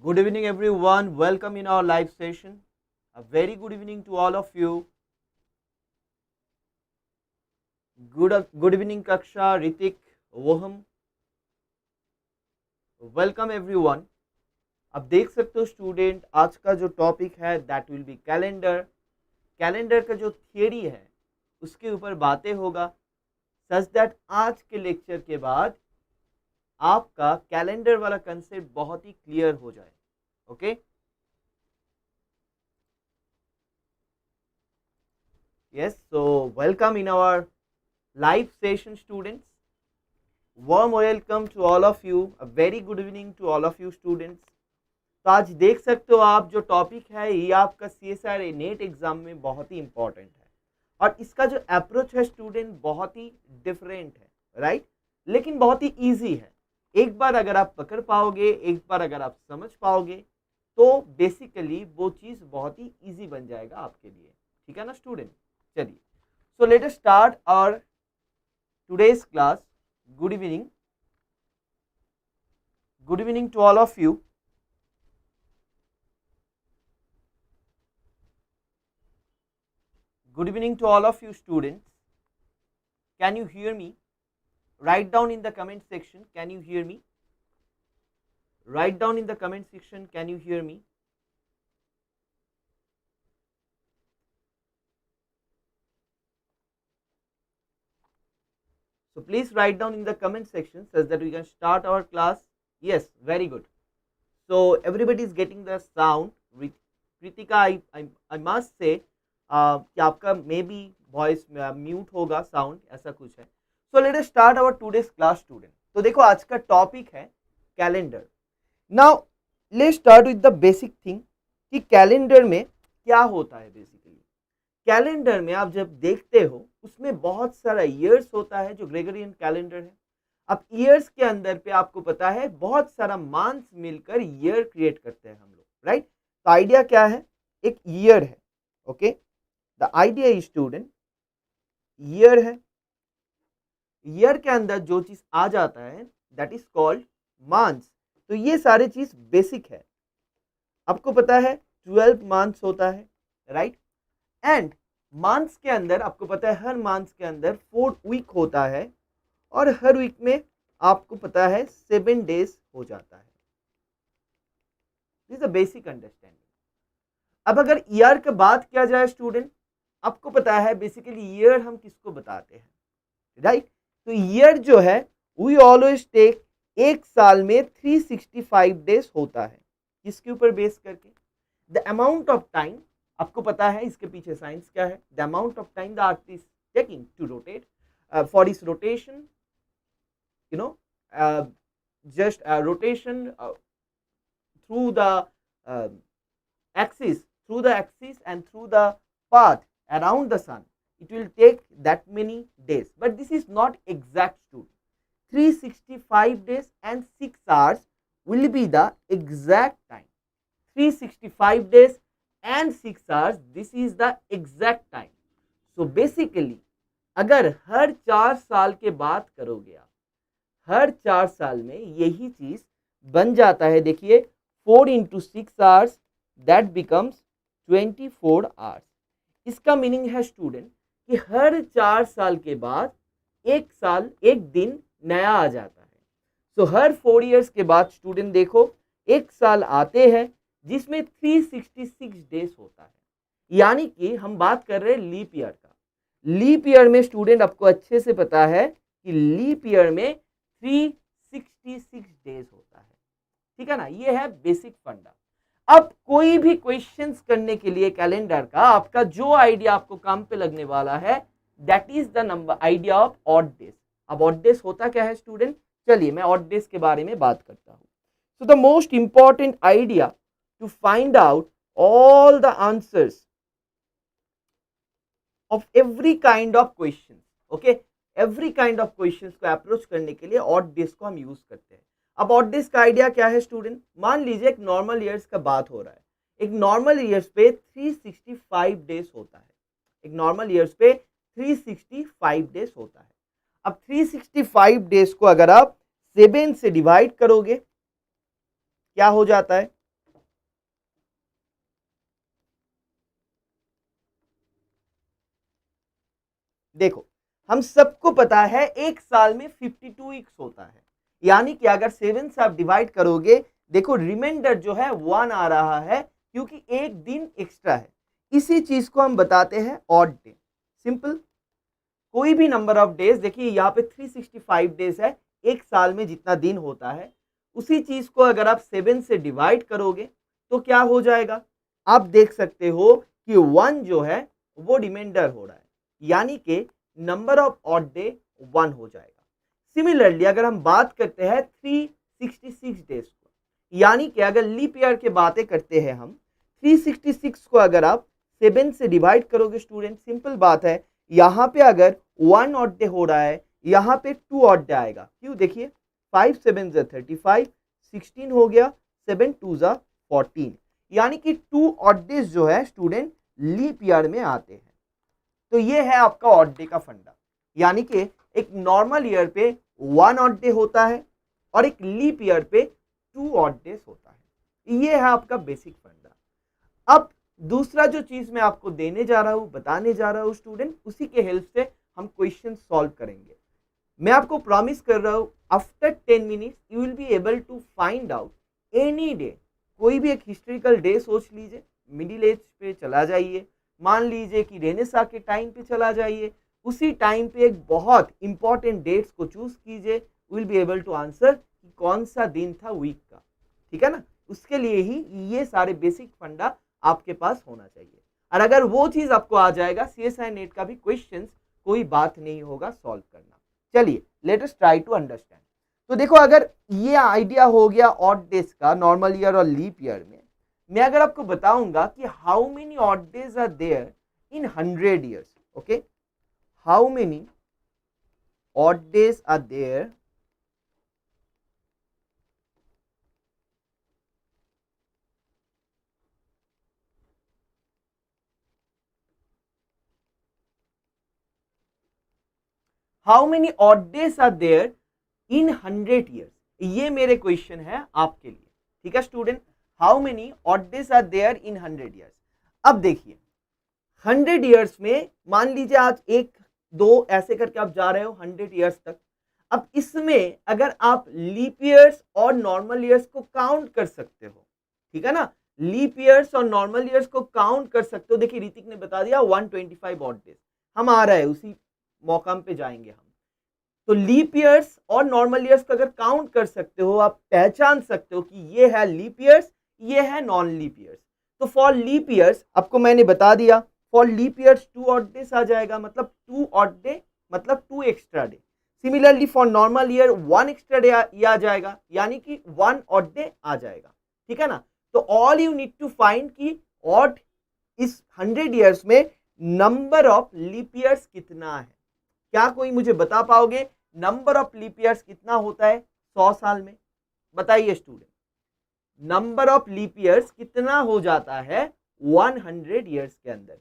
Good evening, everyone. Welcome in our live session. A very good evening to all of you. Good evening, Kaksha, Ritik, Woham. Welcome everyone. अब देख सकते हो student, आज का जो topic है that will be calendar. Calendar का जो थियरी है उसके ऊपर बातें होगा, सच दैट आज के लेक्चर के बाद आपका कैलेंडर वाला कंसेप्ट बहुत ही क्लियर हो जाए. Okay, yes, so welcome in our live session students. Warm welcome to all of you. A very good evening to all of you students. तो आज देख सकते हो आप जो टॉपिक है ये आपका CSIR नेट एग्जाम में बहुत ही इंपॉर्टेंट है और इसका जो अप्रोच है स्टूडेंट बहुत ही डिफरेंट है, राइट, लेकिन बहुत ही इजी है. एक बार अगर आप पकड़ पाओगे, एक बार अगर आप समझ पाओगे तो बेसिकली वो चीज़ बहुत ही इजी बन जाएगा आपके लिए. ठीक है ना स्टूडेंट? चलिए, so let us start our today's class. Good evening, good evening to all of you. Good evening to all of you students. Can you hear me? Write down in the comment section. Can you hear me? Write down in the comment section. Can you hear me? So please write down in the comment section so that we can start our class. Yes, very good. So everybody is getting the sound. Kritika, I must say कि आपका may be voice mute होगा, sound ऐसा कुछ है. So let us start our today's class student. तो देखो आज का टॉपिक है calendar. Now let's start with the basic thing कि कैलेंडर में क्या होता है. बेसिकली कैलेंडर में आप जब देखते हो उसमें बहुत सारा ईयर्स होता है जो ग्रेगोरियन कैलेंडर है. अब ईयर्स के अंदर पे आपको पता है बहुत सारा मंथ्स मिलकर ईयर क्रिएट करते हैं हम लोग, राइट. तो आइडिया क्या है? एक ईयर है. Okay, the idea is student, year है. ईयर के अंदर जो चीज आ जाता है दैट इज कॉल्ड मंथ्स. तो ये सारे चीज बेसिक है. आपको पता है 12 मंथ्स होता है, राइट. एंड मंथ्स के अंदर आपको पता है हर मंथ्स के अंदर 4 वीक होता है और हर वीक में आपको पता है 7 डेज हो जाता है. This is a basic understanding. अब अगर ईयर की बात किया जाए स्टूडेंट, आपको पता है बेसिकली ईयर हम किसको बताते हैं, राइट. तो ईयर जो है वी ऑलवेज टेक एक साल में 365 डेज होता है. किसके ऊपर बेस करके? The amount of time. आपको पता है इसके पीछे साइंस क्या है. The amount of time the earth is taking to rotate, for इस rotation, you know, just rotation through the uh, axis and through the path around the sun, it will take that many days. But this is not exact student. 365 days and 6 hours will be the exact time. 365 days and 6 hours, this is the exact time. So basically अगर हर 4 साल के बाद करोगे आप, हर 4 साल में यही चीज बन जाता है. देखिए 4 into 6 hours that becomes 24 hours. इसका मीनिंग है स्टूडेंट कि हर 4 साल के बाद एक साल, एक दिन नया आ जाता है. सो हर 4 इयर्स के बाद स्टूडेंट देखो एक साल आते हैं जिसमें 366 डेज होता है. यानी कि हम बात कर रहे हैं लीप ईयर का. लीप ईयर में स्टूडेंट आपको अच्छे से पता है कि लीप ईयर में 366 डेज होता है. ठीक है ना, ये है बेसिक फंडा. अब कोई भी क्वेश्चंस करने के लिए कैलेंडर का आपका जो आइडिया आपको काम पे लगने वाला है that is the number idea of odd days. अब ऑड डेज होता क्या है स्टूडेंट? चलिए मैं ऑड डेज के बारे में बात करता हूँ. So the most important idea to find out all the answers of every kind of question. Okay, every kind of question को अप्रोच करने के लिए ऑड डेज को हम यूज करते हैं. अब ऑड डेज का आइडिया क्या है स्टूडेंट? मान लीजिए एक नॉर्मल ईयर्स का बात हो रहा है. एक नॉर्मल ईयर्स पे 365 डेज होता है. एक नॉर्मल ईयर्स पे 365 डेज होता है. अब 365 डेज को अगर आप 7 से डिवाइड करोगे क्या हो जाता है? देखो हम सबको पता है एक साल में 52 वीक्स होता है, यानी कि अगर 7 से आप डिवाइड करोगे, देखो रिमाइंडर जो है 1 आ रहा है क्योंकि एक दिन एक्स्ट्रा है। इसी चीज को हम बताते हैं ऑड डे। सिंपल, कोई भी नंबर ऑफ डेज, देखिए यहाँ पे 365 डेज है, एक साल में जितना दिन होता है, उसी चीज को अगर आप 7 से डिवाइड करोगे तो क्या हो जाएगा, आप देख सकते हो कि 1 जो है वो रिमाइंडर हो रहा है, यानी कि नंबर ऑफ ऑड डे 1 हो जाएगा। सिमिलरली अगर हम बात करते हैं 366 डेज को, यानी कि अगर लीप ईयर की बातें करते हैं हम, 366 को अगर आप 7 से डिवाइड करोगे स्टूडेंट, सिंपल बात है, यहाँ पे अगर 1 ऑड डे हो रहा है, यहाँ पे 2 ऑड डे आएगा। क्यों, देखिए 5 7 35, 16 हो गया, 7 2 14, यानी कि 2 ऑड डेज जो है स्टूडेंट लीप ईयर में आते हैं। तो ये है आपका ऑड डे का फंडा, यानी कि एक नॉर्मल ईयर पे 1 ऑड डे होता है और एक लीप ईयर पे 2 ऑड डेज होता है। ये है आपका बेसिक फंडा। अब दूसरा जो चीज मैं आपको देने जा रहा हूं, बताने जा रहा हूं स्टूडेंट, उसी के हेल्प से हम क्वेश्चन सॉल्व करेंगे। मैं आपको प्रॉमिस कर रहा हूं after 10 minutes you will be able to find out any day. कोई भी एक हिस्ट्रिकल डे सोच लीजिए, मिडिल एज पे चला जाइए, मान लीजिए कि रेनेसा के टाइम पे चला जाइए, उसी टाइम पे एक बहुत इंपॉर्टेंट डेट्स को चूज कीजिए, will be able to answer कि कौन सा दिन था वीक का। ठीक है ना, उसके लिए ही ये सारे बेसिक फंडा आपके पास होना चाहिए। और अगर वो चीज आपको आ जाएगा, सीएसआई नेट का भी क्वेश्चंस कोई बात नहीं होगा सॉल्व करना। चलिए let us try to understand. तो देखो अगर ये आइडिया हो गया ऑड डेज का नॉर्मल ईयर और लीप ईयर में, मैं अगर आपको बताऊंगा कि how many odd days are there in 100 years, okay, how many odd days are there how many odd days are there in 100 years, ये मेरे क्वेश्चन है आपके लिए। ठीक है student, how many odd days are there in 100 years. अब देखिए 100 years में मान लीजिए आज एक दो ऐसे करके आप जा रहे हो 100 ईयर्स तक। अब इसमें अगर आप लीप ईयर्स और नॉर्मल ईयर्स को काउंट कर सकते हो, ठीक है ना, लीप ईयर्स और नॉर्मल ईयर्स को काउंट कर सकते हो। देखिए ऋतिक ने बता दिया 125 ऑड डेज, हम आ रहे हैं उसी मौका पे जाएंगे हम। तो लीप ईयर्स और नॉर्मल ईयर्स को अगर काउंट कर सकते हो, आप पहचान सकते हो कि ये है लीप ईयर्स, ये है नॉन लीप ईयर्स। तो फॉर लीप ईयर्स आपको मैंने बता दिया, for leap years 2 odd days आ जाएगा, मतलब 2 ऑड डे मतलब 2 extra day. Similarly for normal year 1 extra day आ जाएगा, यानी कि 1 ऑड डे आ जाएगा। ठीक है ना, तो all you need to find कि ऑड इस 100 ईयर्स में नंबर ऑफ लीप ईयर्स कितना है। क्या कोई मुझे बता पाओगे नंबर ऑफ लीप ईयर्स कितना होता है 100 साल में? बताइए student, number of leap years कितना हो जाता है 100 ईयर्स के अंदर?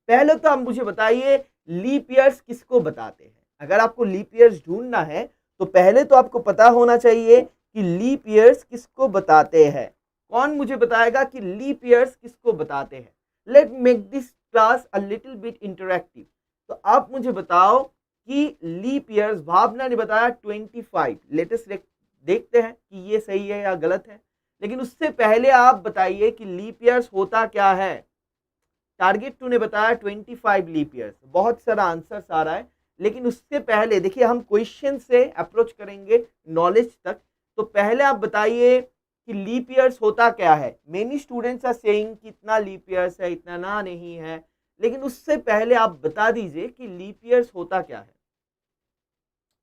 पहले तो आप मुझे बताइए लीप ईयर्स किसको बताते हैं। अगर आपको लीप ईयर्स ढूंढना है तो पहले तो आपको पता होना चाहिए कि लीप ईयर्स किसको बताते हैं। कौन मुझे बताएगा कि लीप ईयर्स किसको बताते हैं? Let make this class a little bit interactive. तो आप मुझे बताओ कि लीप ईयर्स, भावना ने बताया 25, लेटेस्ट देखते हैं कि ये सही है या गलत है। लेकिन उससे पहले आप बताइए कि लीप ईयर्स होता क्या है। टारगेट 2 ने बताया 25 लीप ईयर्स, बहुत सारा आंसर्स आ रहा है, लेकिन उससे पहले देखिए हम क्वेश्चन से अप्रोच करेंगे नॉलेज तक। तो पहले आप बताइए कि लीप ईयर्स होता क्या है। मेनी स्टूडेंट्स आर सेइंग कि इतना लीप ईयर्स है, इतना ना नहीं है, लेकिन उससे पहले आप बता दीजिए कि लीप ईयर्स होता क्या है।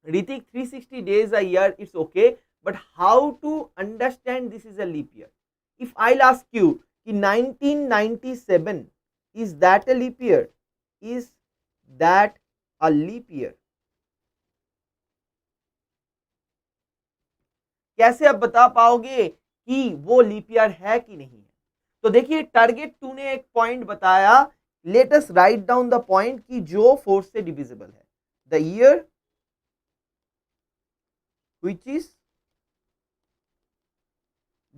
Hrithik 360 days a year, it's okay, but how to understand this is a leap year? If I'll ask you कि 1997 is that a leap year? Is that a leap year? कैसे आप बता पाओगे कि वो लीप ईयर है कि नहीं है? तो देखिए टारगेट 2 ने एक पॉइंट बताया, let us write down the point कि जो 4 से डिविजिबल है, the year which is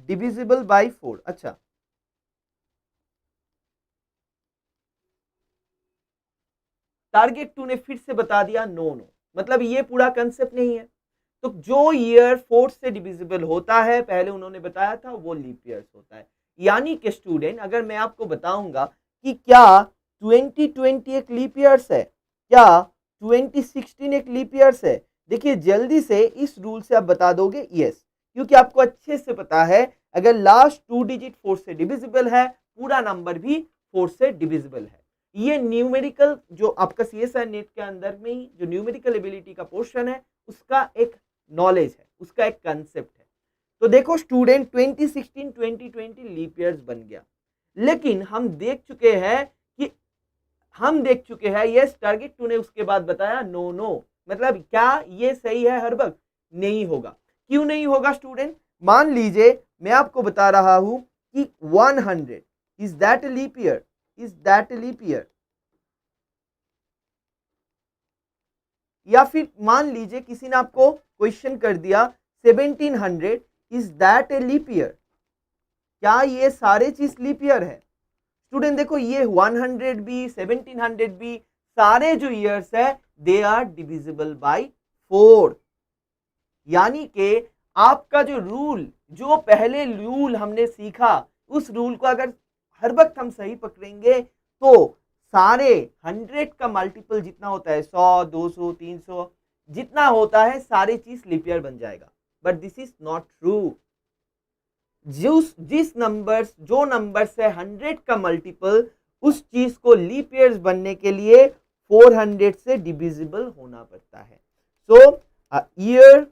divisible by 4। अच्छा, टारगेट 2 ने फिर से बता दिया नो नो, मतलब ये पूरा कंसेप्ट नहीं है। तो जो ईयर 4 से डिविजिबल होता है, पहले उन्होंने बताया था, वो लीप ईयर्स होता है। यानी कि स्टूडेंट, अगर मैं आपको बताऊंगा कि क्या 2020 एक लीप ईयर्स है, क्या 2016 एक लीप ईयर्स है, देखिए जल्दी से इस रूल से आप बता दोगे यस, क्योंकि आपको अच्छे से पता है अगर लास्ट 2 डिजिट 4 से डिविजिबल है, पूरा नंबर भी 4 से डिविजिबल है। ये न्यूमेरिकल जो आपका CSI नेट के अंदर में ही जो न्यूमेरिकल एबिलिटी का पोर्शन है, उसका एक नॉलेज है, उसका एक कंसेप्ट है। तो देखो स्टूडेंट, 2016 2020 लीप ईयर्स बन गया, लेकिन हम देख चुके हैं यस, टारगेट 2 ने उसके बाद बताया नो नो, मतलब क्या ये सही है हर वक्त? नहीं होगा। क्यों नहीं होगा स्टूडेंट? मान लीजिए मैं आपको बता रहा हूं कि 100 is that leap year, is that leap year, या फिर मान लीजिए किसी ने आपको क्वेश्चन कर दिया 1700 is that a leap year, क्या ये सारे चीज लीप ईयर है? स्टूडेंट देखो, ये 100 भी 1700 भी सारे जो ईयर्स है दे आर डिविजिबल बाय 4। यानी कि आपका जो रूल, जो पहले रूल हमने सीखा, उस रूल को अगर हर वक्त हम सही पकड़ेंगे तो सारे 100 का मल्टीपल जितना होता है, 100 200 300 जितना होता है, सारी चीज लीप ईयर बन जाएगा। But this is not true. जो नंबर से 100 का मल्टीपल, उस चीज को लीप ईयर्स बनने के लिए 400 से डिविजिबल होना पड़ता है। So a year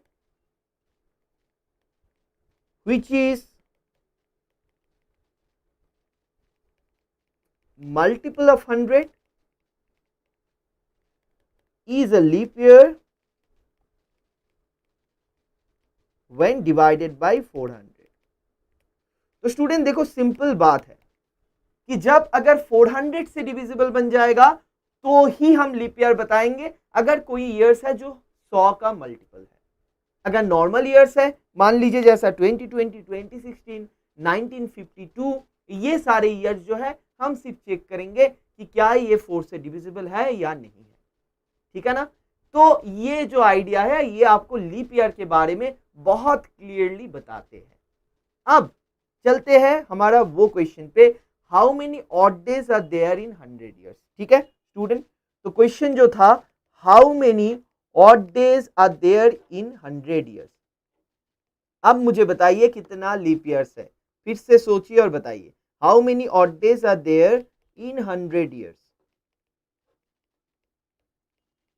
which is multiple of 100 is a leap year when divided by 400। तो स्टूडेंट देखो, सिंपल बात है कि जब अगर 400 से डिविजिबल बन जाएगा तो ही हम लीप ईयर बताएंगे, अगर कोई ईयर्स है जो 100 का मल्टीपल है। अगर नॉर्मल ईयर्स है, मान लीजिए जैसा 2020 2016 1952, ये सारे ईयर्स जो है हम सिर्फ चेक करेंगे कि क्या ये 4 से डिविजिबल है या नहीं है, ठीक है ना। तो ये जो आइडिया है, ये आपको लीप ईयर के बारे में बहुत क्लियरली बताते हैं। अब चलते हैं हमारा वो क्वेश्चन पे, how many odd days are there in 100 years. ठीक है स्टूडेंट, तो क्वेश्चन जो था, how many odd days are there in 100 years. अब मुझे बताइए कितना लीप ईयर्स है, फिर से सोचिए और बताइए, how many odd days are there in 100 years.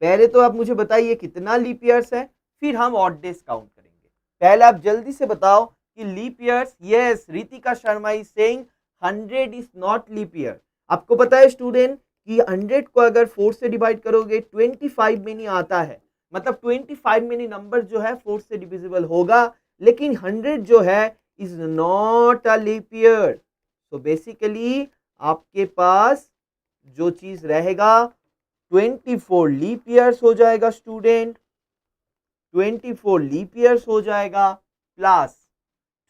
पहले तो आप मुझे बताइए कितना लीप ईयर्स है, फिर हम ऑड डेज काउंट करेंगे। पहले आप जल्दी से बताओ कि leap years, yes Ritika Sharma is saying 100 is not leap year. आपको पता है स्टूडेंट कि 100 को अगर 4 से डिवाइड करोगे 25 में नहीं आता है, मतलब 25 में नहीं नंबर जो है 4 से डिविजिबल होगा, लेकिन 100 जो है is not a leap year. तो बेसिकली आपके पास जो चीज रहेगा 24 लीप ईयर्स हो जाएगा स्टूडेंट, 24 लीप ईयर्स हो जाएगा, प्लस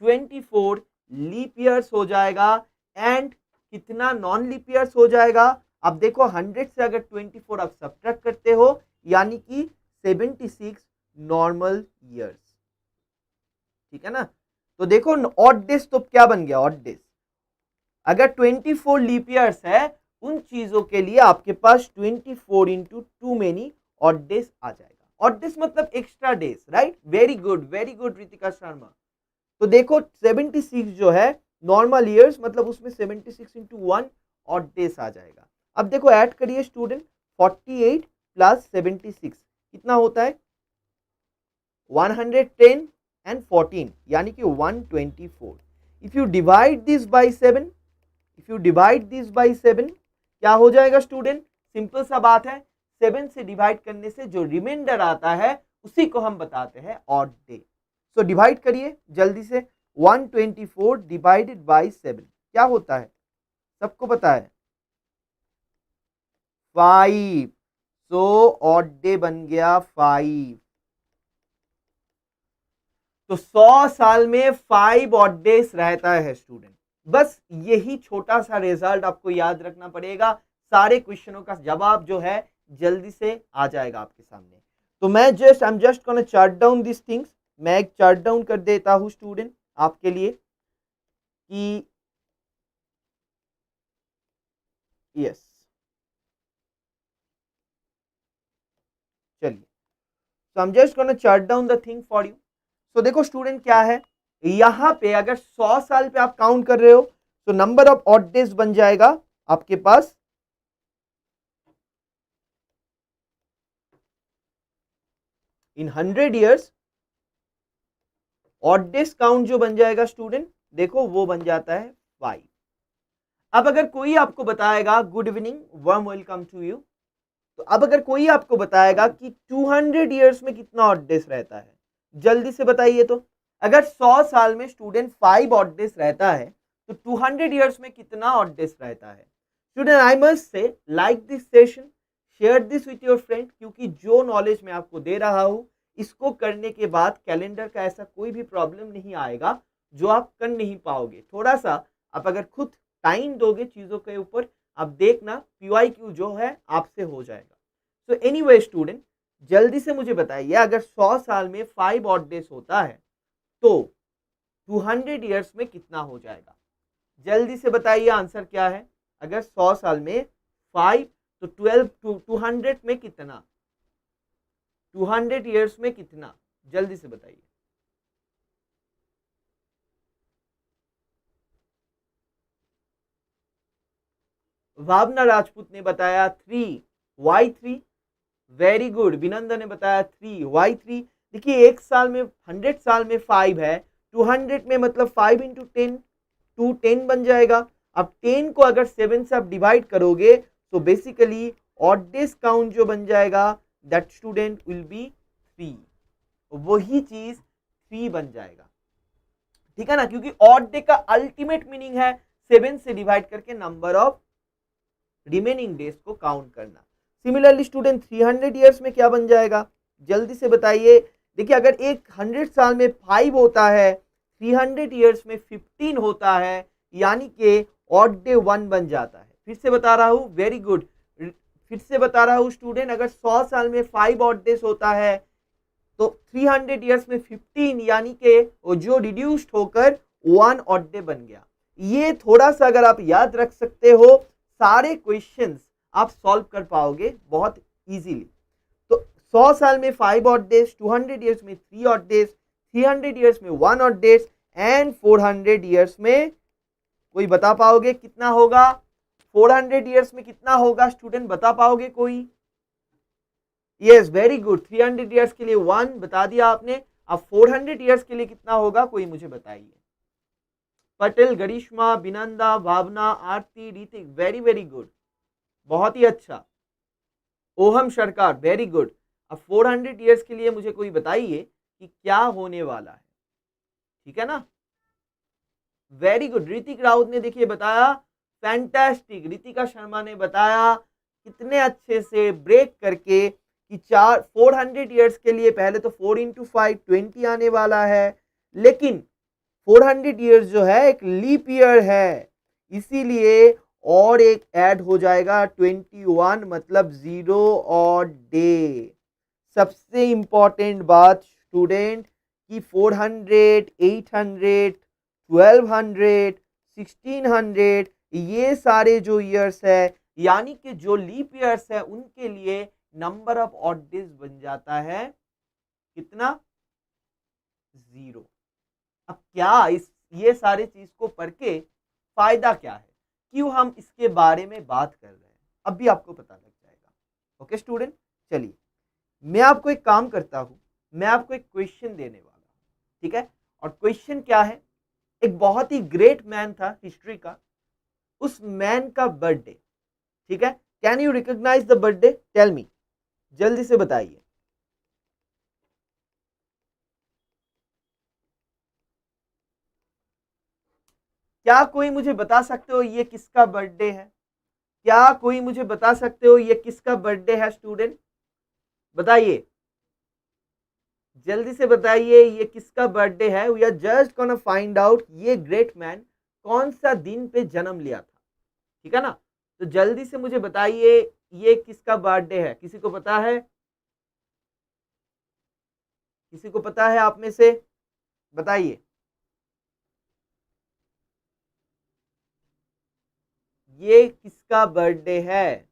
24 लीप ईयर्स हो जाएगा, एंड कितना नॉन लीप ईयर्स हो जाएगा। अब देखो 100 से अगर 24 आप सब्ट्रैक्ट करते हो, यानी कि 76 नॉर्मल ईयर्स, ठीक है ना। तो देखो ऑड डेज तो क्या बन गया, ऑड डेज अगर 24 लीप ईयर्स है, उन चीजों के लिए आपके पास 24 इंटू 2 मेनी ऑड डेज आ जाएगा। ऑड डेज मतलब extra days, right. Very good Ritika Sharma. तो देखो 76 जो है नॉर्मल ईयर्स, मतलब उसमें 76 इंटू 1 ऑड डेज आ जाएगा। अब देखो ऐड करिए स्टूडेंट, 48 प्लस 76 कितना होता है, 110 एंड 14 यानी कि 124। If you divide this by 7, if you divide this by 7 क्या हो जाएगा स्टूडेंट, सिंपल सा बात है, 7 से डिवाइड करने से जो रिमाइंडर आता है उसी को हम बताते हैं ऑड डे। सो डिवाइड करिए जल्दी से, 124 डिवाइडेड बाय 7 क्या होता है, सबको पता है 5। सो ऑड डे बन गया 5। तो 100 साल में 5 ऑड डेज रहता है स्टूडेंट। बस यही छोटा सा रिजल्ट आपको याद रखना पड़ेगा, सारे क्वेश्चनों का जवाब जो है जल्दी से आ जाएगा आपके सामने। तो मैं आई am just gonna chart down this things. मैं एक चार्ट डाउन कर देता हूँ स्टूडेंट आपके लिए कि यस, चलिए, so I am just gonna chart down the thing for you. तो देखो स्टूडेंट क्या है, यहाँ पे अगर 100 साल पे आप काउंट कर रहे हो तो नंबर ऑफ ऑड डेज बन जाएगा आपके पास इन 100 ईयर्स। ऑड डेज काउंट जो बन जाएगा स्टूडेंट, देखो वो बन जाता है 5। अब अगर कोई आपको बताएगा, good evening, warm welcome to you, तो अब अगर कोई आपको बताएगा कि 200 ईयर्स में कितना ऑड डेज रहता है, जल्दी से बताइए। तो अगर 100 साल में स्टूडेंट 5 ऑड डेज रहता है तो 200 ईयर्स में कितना ऑड डेज रहता है? Student I must say like this session, share this with your friend, क्योंकि जो नॉलेज मैं आपको दे रहा हूँ इसको करने के बाद कैलेंडर का ऐसा कोई भी प्रॉब्लम नहीं आएगा जो आप कर नहीं पाओगे। थोड़ा सा आप अगर खुद टाइम दोगे चीज़ों के ऊपर, आप देखना PYQ जो है आपसे हो जाएगा। सो एनीवे स्टूडेंट, जल्दी से मुझे बताइए, अगर 100 साल में 5 ऑड डेज होता है तो 200 ईयर्स में कितना हो जाएगा? जल्दी से बताइए आंसर क्या है। अगर 100 साल में 5 तो 12 200 में कितना, 200 ईयर्स में कितना, जल्दी से बताइए। भावना राजपूत ने बताया 3, वाई 3, वेरी गुड। विनंदा ने बताया 3, वाई 3। देखिए एक साल में 100 साल में 5 है, 200 में मतलब 5 इंटू 10, 210 बन जाएगा। अब 10 को अगर 7 से आप डिवाइड करोगे तो बेसिकली ऑड डेज काउंट जो बन जाएगा दैट स्टूडेंट विल बी 3, वही चीज 3 बन जाएगा, ठीक है ना, क्योंकि ऑड डे का अल्टीमेट मीनिंग है 7 से डिवाइड करके नंबर ऑफ रिमेनिंग डेज को काउंट करना। सिमिलरली स्टूडेंट 300 ईयर्स में क्या बन जाएगा, जल्दी से बताइए। देखिए अगर एक 100 साल में 5 होता है, 300 ईयर्स में 15 होता है, यानी कि ऑड डे 1 बन जाता है। फिर से बता रहा हूँ, वेरी गुड, फिर से बता रहा हूँ स्टूडेंट, अगर 100 साल में 5 ऑड डेज होता है तो 300 ईयर्स में 15, यानी कि जो रिड्यूस्ड होकर 1 ऑड डे बन गया। ये थोड़ा सा अगर आप याद रख सकते हो, सारे क्वेश्चंस आप सॉल्व कर पाओगे बहुत इजीली। तो 100 साल में 5 ऑड डेज, 200 ईयर्स में 3 ऑड डेज, 300 ईयर्स में 1 ऑड डेज एंड 400 ईयर्स में कोई बता पाओगे कितना होगा? 400 ईयर्स में कितना होगा स्टूडेंट, बता पाओगे कोई? यस, वेरी गुड, 300 ईयर्स के लिए 1 बता दिया आपने। अब 400 ईयर्स के लिए कितना होगा, कोई मुझे बताइए। पटेल, गरिश्मा, बिनंदा, भावना, आरती, रीतिक, वेरी वेरी गुड, बहुत ही अच्छा। ओहम सरकार, वेरी गुड। अब 400 ईयर्स के लिए मुझे कोई बताइए कि क्या होने वाला है, ठीक है ना। वेरी गुड, ऋतिक राउत ने देखिए बताया, फैंटास्टिक। ऋतिका शर्मा ने बताया कितने अच्छे से ब्रेक करके कि 400 ईयर्स के लिए पहले तो 4 इंटू 5 20 आने वाला है, लेकिन 400 ईयर्स जो है एक लीप ईयर है, इसीलिए और एक ऐड हो जाएगा 21, मतलब 0 ऑड डे। सबसे इंपॉर्टेंट बात स्टूडेंट कि 400, 800, 1200, 1600 ये सारे जो ईयर्स है, यानी कि जो लीप ईयर्स है, उनके लिए नंबर ऑफ ऑड डेज बन जाता है कितना? 0। अब क्या ये सारे चीज को पढ़ के फायदा क्या है, क्यों हम इसके बारे में बात कर रहे हैं, अब भी आपको पता लग जाएगा। ओके स्टूडेंट, चलिए मैं आपको एक काम करता हूं, मैं आपको एक क्वेश्चन देने वाला हूं, ठीक है। और क्वेश्चन क्या है, एक बहुत ही ग्रेट मैन था हिस्ट्री का, उस मैन का बर्थडे, ठीक है। Can you recognise the birthday, tell me, जल्दी से बताइए। क्या कोई मुझे बता सकते हो ये किसका बर्थडे है? क्या कोई मुझे बता सकते हो ये किसका बर्थडे है स्टूडेंट, बताइए, जल्दी से बताइए ये किसका बर्थडे है। We are just gonna find out ये ग्रेट मैन कौन सा दिन पे जन्म लिया था, ठीक है ना। तो जल्दी से मुझे बताइए ये किसका बर्थडे है, किसी को पता है? किसी को पता है आप में से? बताइए। ये किसका बर्थडे है?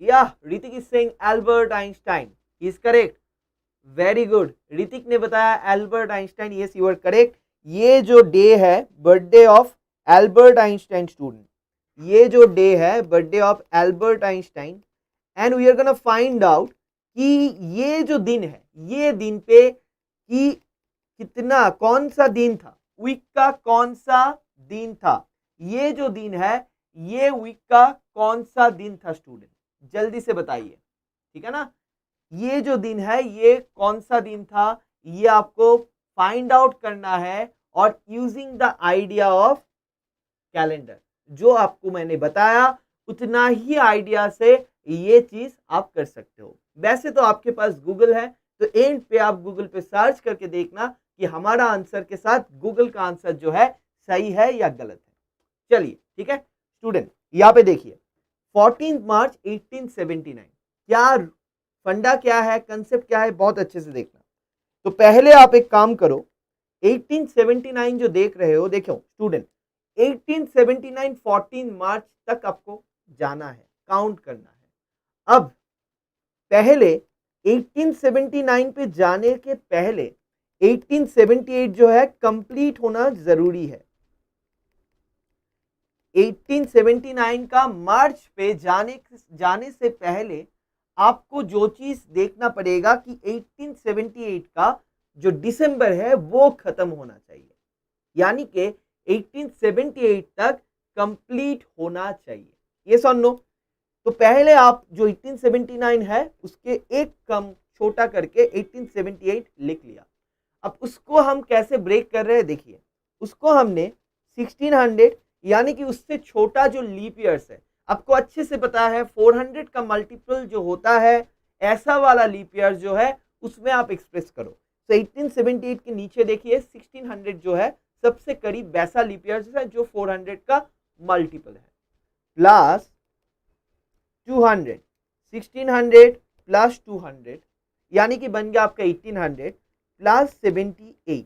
या Hrithik is saying Albert Einstein, he is correct, very good. Hrithik ने बताया Albert Einstein, yes you are correct. ये जो डे है birthday of Albert Einstein student, ये जो डे है birthday of Albert Einstein, and we are gonna find out कि ये जो दिन है, ये दिन पे कि कितना, कौन सा दिन था, वीक का कौन सा दिन था, ये जो दिन है ये वीक का कौन सा दिन था स्टूडेंट, जल्दी से बताइए, ठीक है ना। ये जो दिन है ये कौन सा दिन था, ये आपको फाइंड आउट करना है, और using the idea of calendar, जो आपको मैंने बताया उतना ही आइडिया से ये चीज आप कर सकते हो। वैसे तो आपके पास गूगल है, तो एंड पे आप गूगल पे सर्च करके देखना कि हमारा आंसर के साथ गूगल का आंसर जो है सही है या गलत है। चलिए ठीक है स्टूडेंट, यहाँ पे देखिए 14 मार्च 1879, क्या फंडा क्या है, कंसेप्ट क्या है, बहुत अच्छे से देखना। तो पहले आप एक काम करो, 1879 जो देख रहे हो, देखो स्टूडेंट 1879 14 मार्च तक आपको जाना है, काउंट करना है। अब पहले 1879 पे जाने के पहले 1878 जो है कंप्लीट होना जरूरी है। 1879 का मार्च पे जाने से पहले आपको जो चीज देखना पड़ेगा कि 1878 का जो दिसंबर है वो खत्म होना चाहिए, यानी कि 1878 तक कंप्लीट होना चाहिए, ये सुन लो। तो पहले आप जो 1879 है उसके एक कम छोटा करके 1878 लिख लिया। अब उसको हम कैसे ब्रेक कर रहे हैं, देखिए उसको हमने 1600 यानी कि उससे छोटा जो लीप ईयर्स है, आपको अच्छे से पता है 400 का मल्टीपल जो होता है ऐसा वाला लीप ईयर जो है उसमें आप एक्सप्रेस करो। तो 1878 के नीचे देखिए 1600 जो है सबसे करीब वैसा लीप ईयर है जो 400 का मल्टीपल है, प्लस 200, 1600 प्लस 200 यानी कि बन गया आपका 1800 प्लस 78।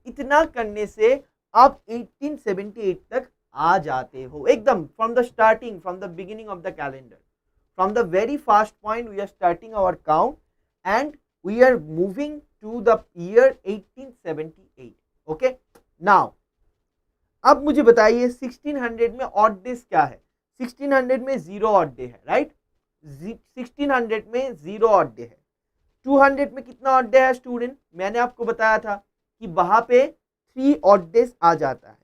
इतना करने से आप 1878 तक आ जाते हो एकदम, from the starting, from the beginning of the calendar, from the very first point we are starting our count and we are moving to the year 1878। Okay now अब मुझे बताइए 1600 में ऑड डेज क्या है, 1600 में जीरो ऑड डे है, right, 1600 में zero odd day है। 200 में कितना ऑड डे है स्टूडेंट, मैंने आपको बताया था कि वहां पे 3 ऑड डेज आ जाता है।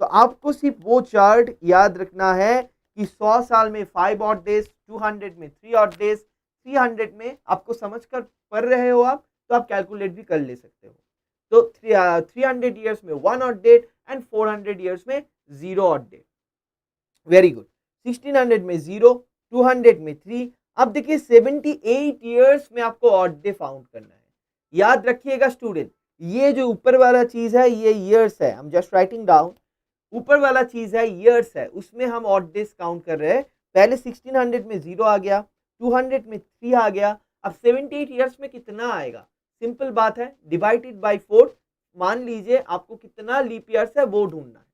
तो आपको सिर्फ वो चार्ट याद रखना है कि 100 साल में 5 ऑड डेज, 200 में 3 ऑड डेज, 300 में आपको समझ कर पढ़ रहे हो आप तो आप कैलकुलेट भी कर ले सकते हो। तो 300 ईयर्स में 1 ऑड डेट एंड 400 ईयर्स में 0 ऑड डेट, वेरी गुड। 1600 में 0, 200 में 3। अब देखिए 78 ईयर्स में आपको ऑड डे फाउंड करना है। याद रखिएगा स्टूडेंट, ये जो ऊपर वाला चीज है ये ईयर्स है, हम जस्ट राइटिंग डाउन, ऊपर वाला चीज है ईयर्स है, उसमें हम ऑड डेज काउंट कर रहे हैं। पहले 1600 में 0 आ गया, 200 में 3 आ गया, अब 78 ईयर्स में कितना आएगा, सिंपल बात है, डिवाइडेड बाय 4। मान लीजिए आपको कितना लीप ईयर्स है वो ढूंढना है,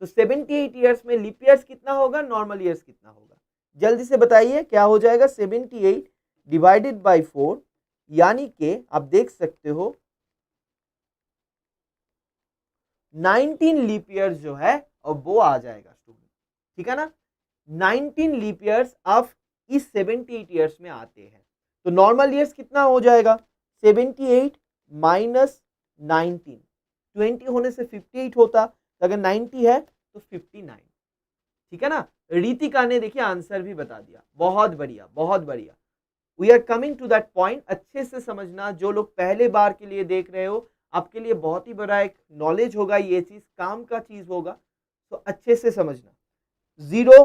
तो 78 ईयर्स में लीप ईयर्स कितना होगा, नॉर्मल ईयर्स कितना होगा, जल्दी से बताइए क्या हो जाएगा। 78 डिवाइडेड बाय 4 यानी कि आप देख सकते हो 19 लीप ईयर्स जो है और वो आ जाएगा स्टूडेंट, ठीक है ना। 19 लीप ईयर्स अब इस 78 ईयर्स में आते हैं, तो नॉर्मल ईयर्स कितना हो जाएगा, 78 माइनस 19, 20 होने से 58 होता, तो अगर 90 है तो 59, ठीक है ना। रीतिका ने देखिए आंसर भी बता दिया, बहुत बढ़िया बहुत बढ़िया। We are coming to that point, अच्छे से समझना, जो लोग पहले बार के लिए देख रहे हो आपके लिए बहुत ही बड़ा एक नॉलेज होगा, ये चीज काम का चीज होगा, तो अच्छे से समझना। 0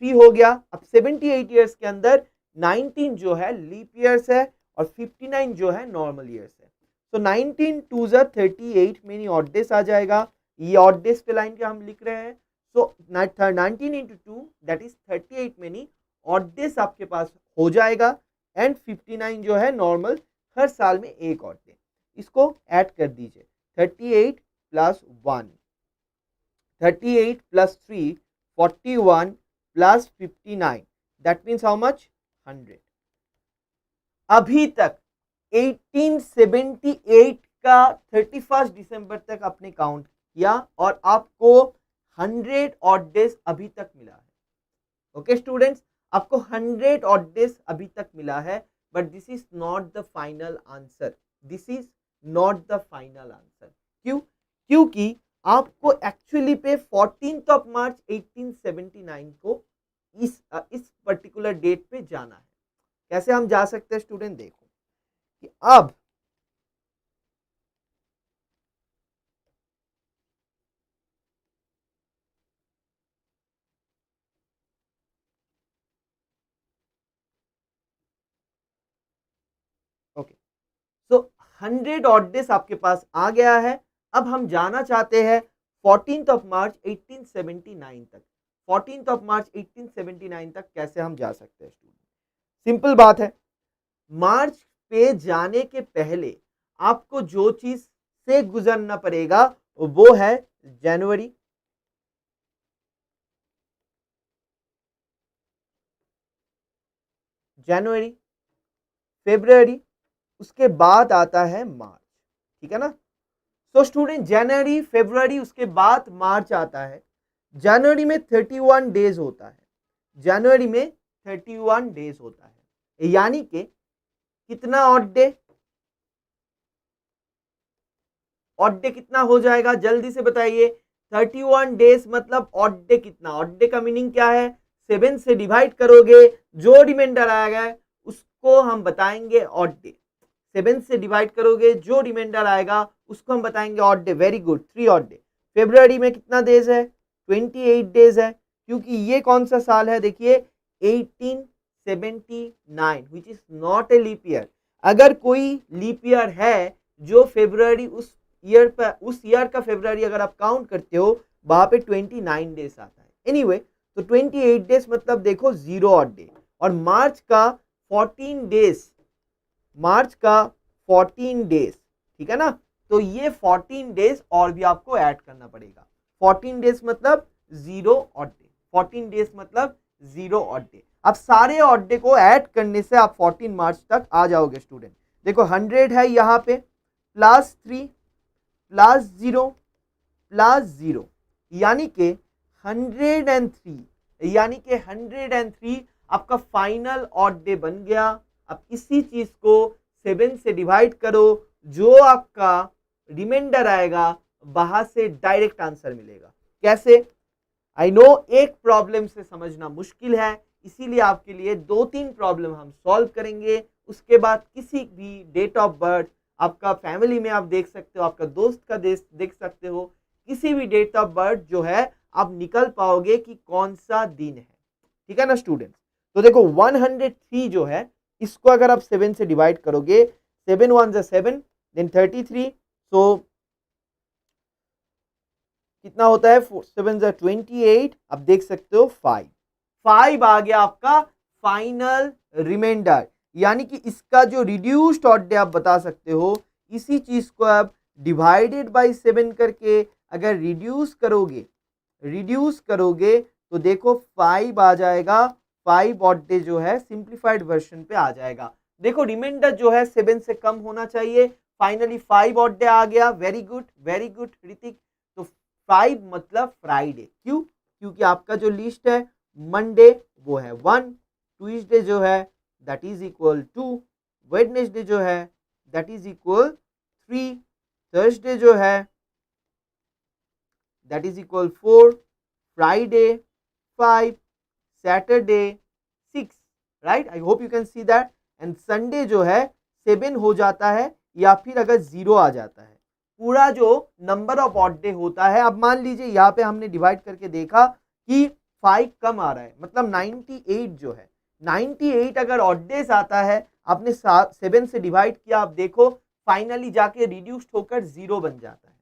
3 हो गया, अब 78 ईयर्स के अंदर 19 जो है लीप ईयर्स है और 59 जो है नॉर्मल ईयर्स है। तो 19 टू 38 मेनी ऑड डेज आ जाएगा। ये ऑड डेज पे लाइन के हम लिख रहे हैं। सो 19 into 2 that is 38 many odd days आपके पास हो जाएगा एंड 59 जो है नॉर्मल हर साल में एक ऑड डे। इसको ऐड कर दीजिए 38 plus 1, 38 plus 3 41 plus 59 that means how much 100। अभी तक 1878 का 31 दिसंबर तक आपने काउंट किया और आपको 100 ऑड डेज अभी तक मिला है। ओके स्टूडेंट्स, आपको 100 ऑड डेज अभी तक मिला है, but this is not the final answer. This is not the final answer. क्यों? क्योंकि आपको एक्चुअली पे 14 ऑफ मार्च 1879 को इस पर्टिकुलर डेट पे जाना है। कैसे हम जा सकते हैं स्टूडेंट? देखो कि अब ओके, सो 100 ऑड डेज आपके पास आ गया है। अब हम जाना चाहते हैं 14 ऑफ मार्च 1879 तक। 14 ऑफ मार्च 1879 तक कैसे हम जा सकते हैं स्टूडेंट? सिंपल बात है, मार्च पे जाने के पहले आपको जो चीज से गुजरना पड़ेगा वो है जनवरी, जनवरी, फेब्रुअरी, उसके बाद आता है मार्च। ठीक है ना? तो स्टूडेंट जनवरी, फेब्रुअरी, उसके बाद मार्च आता है। जनवरी में 31 डेज होता है। जनवरी में 31 डेज होता है, यानी कि कितना ऑड डे? ऑड डे कितना हो जाएगा जल्दी से बताइए। 31 डेज मतलब ऑड डे कितना? ऑड डे का मीनिंग क्या है? 7 से डिवाइड करोगे, जो रिमाइंडर आएगा उसको हम बताएंगे ऑड डे। 7 से डिवाइड करोगे, जो रिमाइंडर आएगा उसको हम बताएंगे odd day. Very good, 3 odd day. February में कितना डेज है? 28 डेज है, क्योंकि ये कौन सा साल है? देखिए 1879 which is not a leap year. अगर कोई लीप ईयर है जो फेब्रुअरी उस ईयर का फेब्रुअरी अगर आप काउंट करते हो, वहां पे 29 डेज आता है। एनीवे, तो 28 डेज मतलब देखो 0 ऑड डे। और मार्च का 14 डेज, मार्च का 14 डेज, ठीक है ना? तो ये 14 डेज और भी आपको ऐड करना पड़ेगा। 14 डेज मतलब 0 ऑड डे। 14 डेज मतलब 0 ऑड डे। अब सारे ऑड डे को ऐड करने से आप 14 मार्च तक आ जाओगे स्टूडेंट। देखो 100 है यहाँ पे, प्लस 3 प्लस 0 प्लस 0, यानी कि 103, यानी कि 103 आपका फाइनल ऑड डे बन गया। अब इसी चीज को 7 से डिवाइड करो, जो आपका रिमाइंडर आएगा वहां से डायरेक्ट आंसर मिलेगा। कैसे? आई नो एक प्रॉब्लम से समझना मुश्किल है, इसीलिए आपके लिए 2-3 प्रॉब्लम हम सॉल्व करेंगे। उसके बाद किसी भी डेट ऑफ बर्थ, आपका फैमिली में आप देख सकते हो, आपका दोस्त का देख सकते हो, किसी भी डेट ऑफ बर्थ जो है आप निकल पाओगे कि कौन सा दिन है। ठीक है ना स्टूडेंट? तो देखो 103 जो है, इसको अगर आप 7 से डिवाइड करोगे, 7 1 जा 7, देन 33, सो कितना होता है? 7 जा 28। अब देख सकते हो 5 आ गया आपका फाइनल रिमाइंडर, यानी कि इसका जो रिड्यूस्ड ऑड डे आप बता सकते हो। इसी चीज को आप डिवाइडेड बाय 7 करके अगर रिड्यूस करोगे तो देखो 5 आ जाएगा। 5 ऑड डे जो है सिंप्लीफाइड वर्जन पे आ जाएगा। देखो रिमाइंडर जो है 7 से कम होना चाहिए। फाइनली 5 ऑड डे आ गया। Very good Hrithik. तो 5 मतलब फ्राइडे। क्यों? क्योंकि आपका जो लिस्ट है मंडे वो है 1, ट्यूसडे जो है दैट इज इक्वल 2, वेडनेसडे जो है दैट इज इक्वल 3, थर्सडे जो है that is equal 4, Friday 5, Saturday 6, right? I hope you can see that. And Sunday जो है 7 हो जाता है, या फिर अगर 0 आ जाता है। पूरा जो नंबर ऑफ ऑड डे होता है, अब मान लीजिए यहाँ पे हमने डिवाइड करके देखा कि 5 कम आ रहा है, मतलब 98 जो है 98 अगर ऑड डेज आता है, आपने 7 से डिवाइड किया, आप देखो फाइनली जाके रिड्यूस्ड होकर 0 बन जाता है।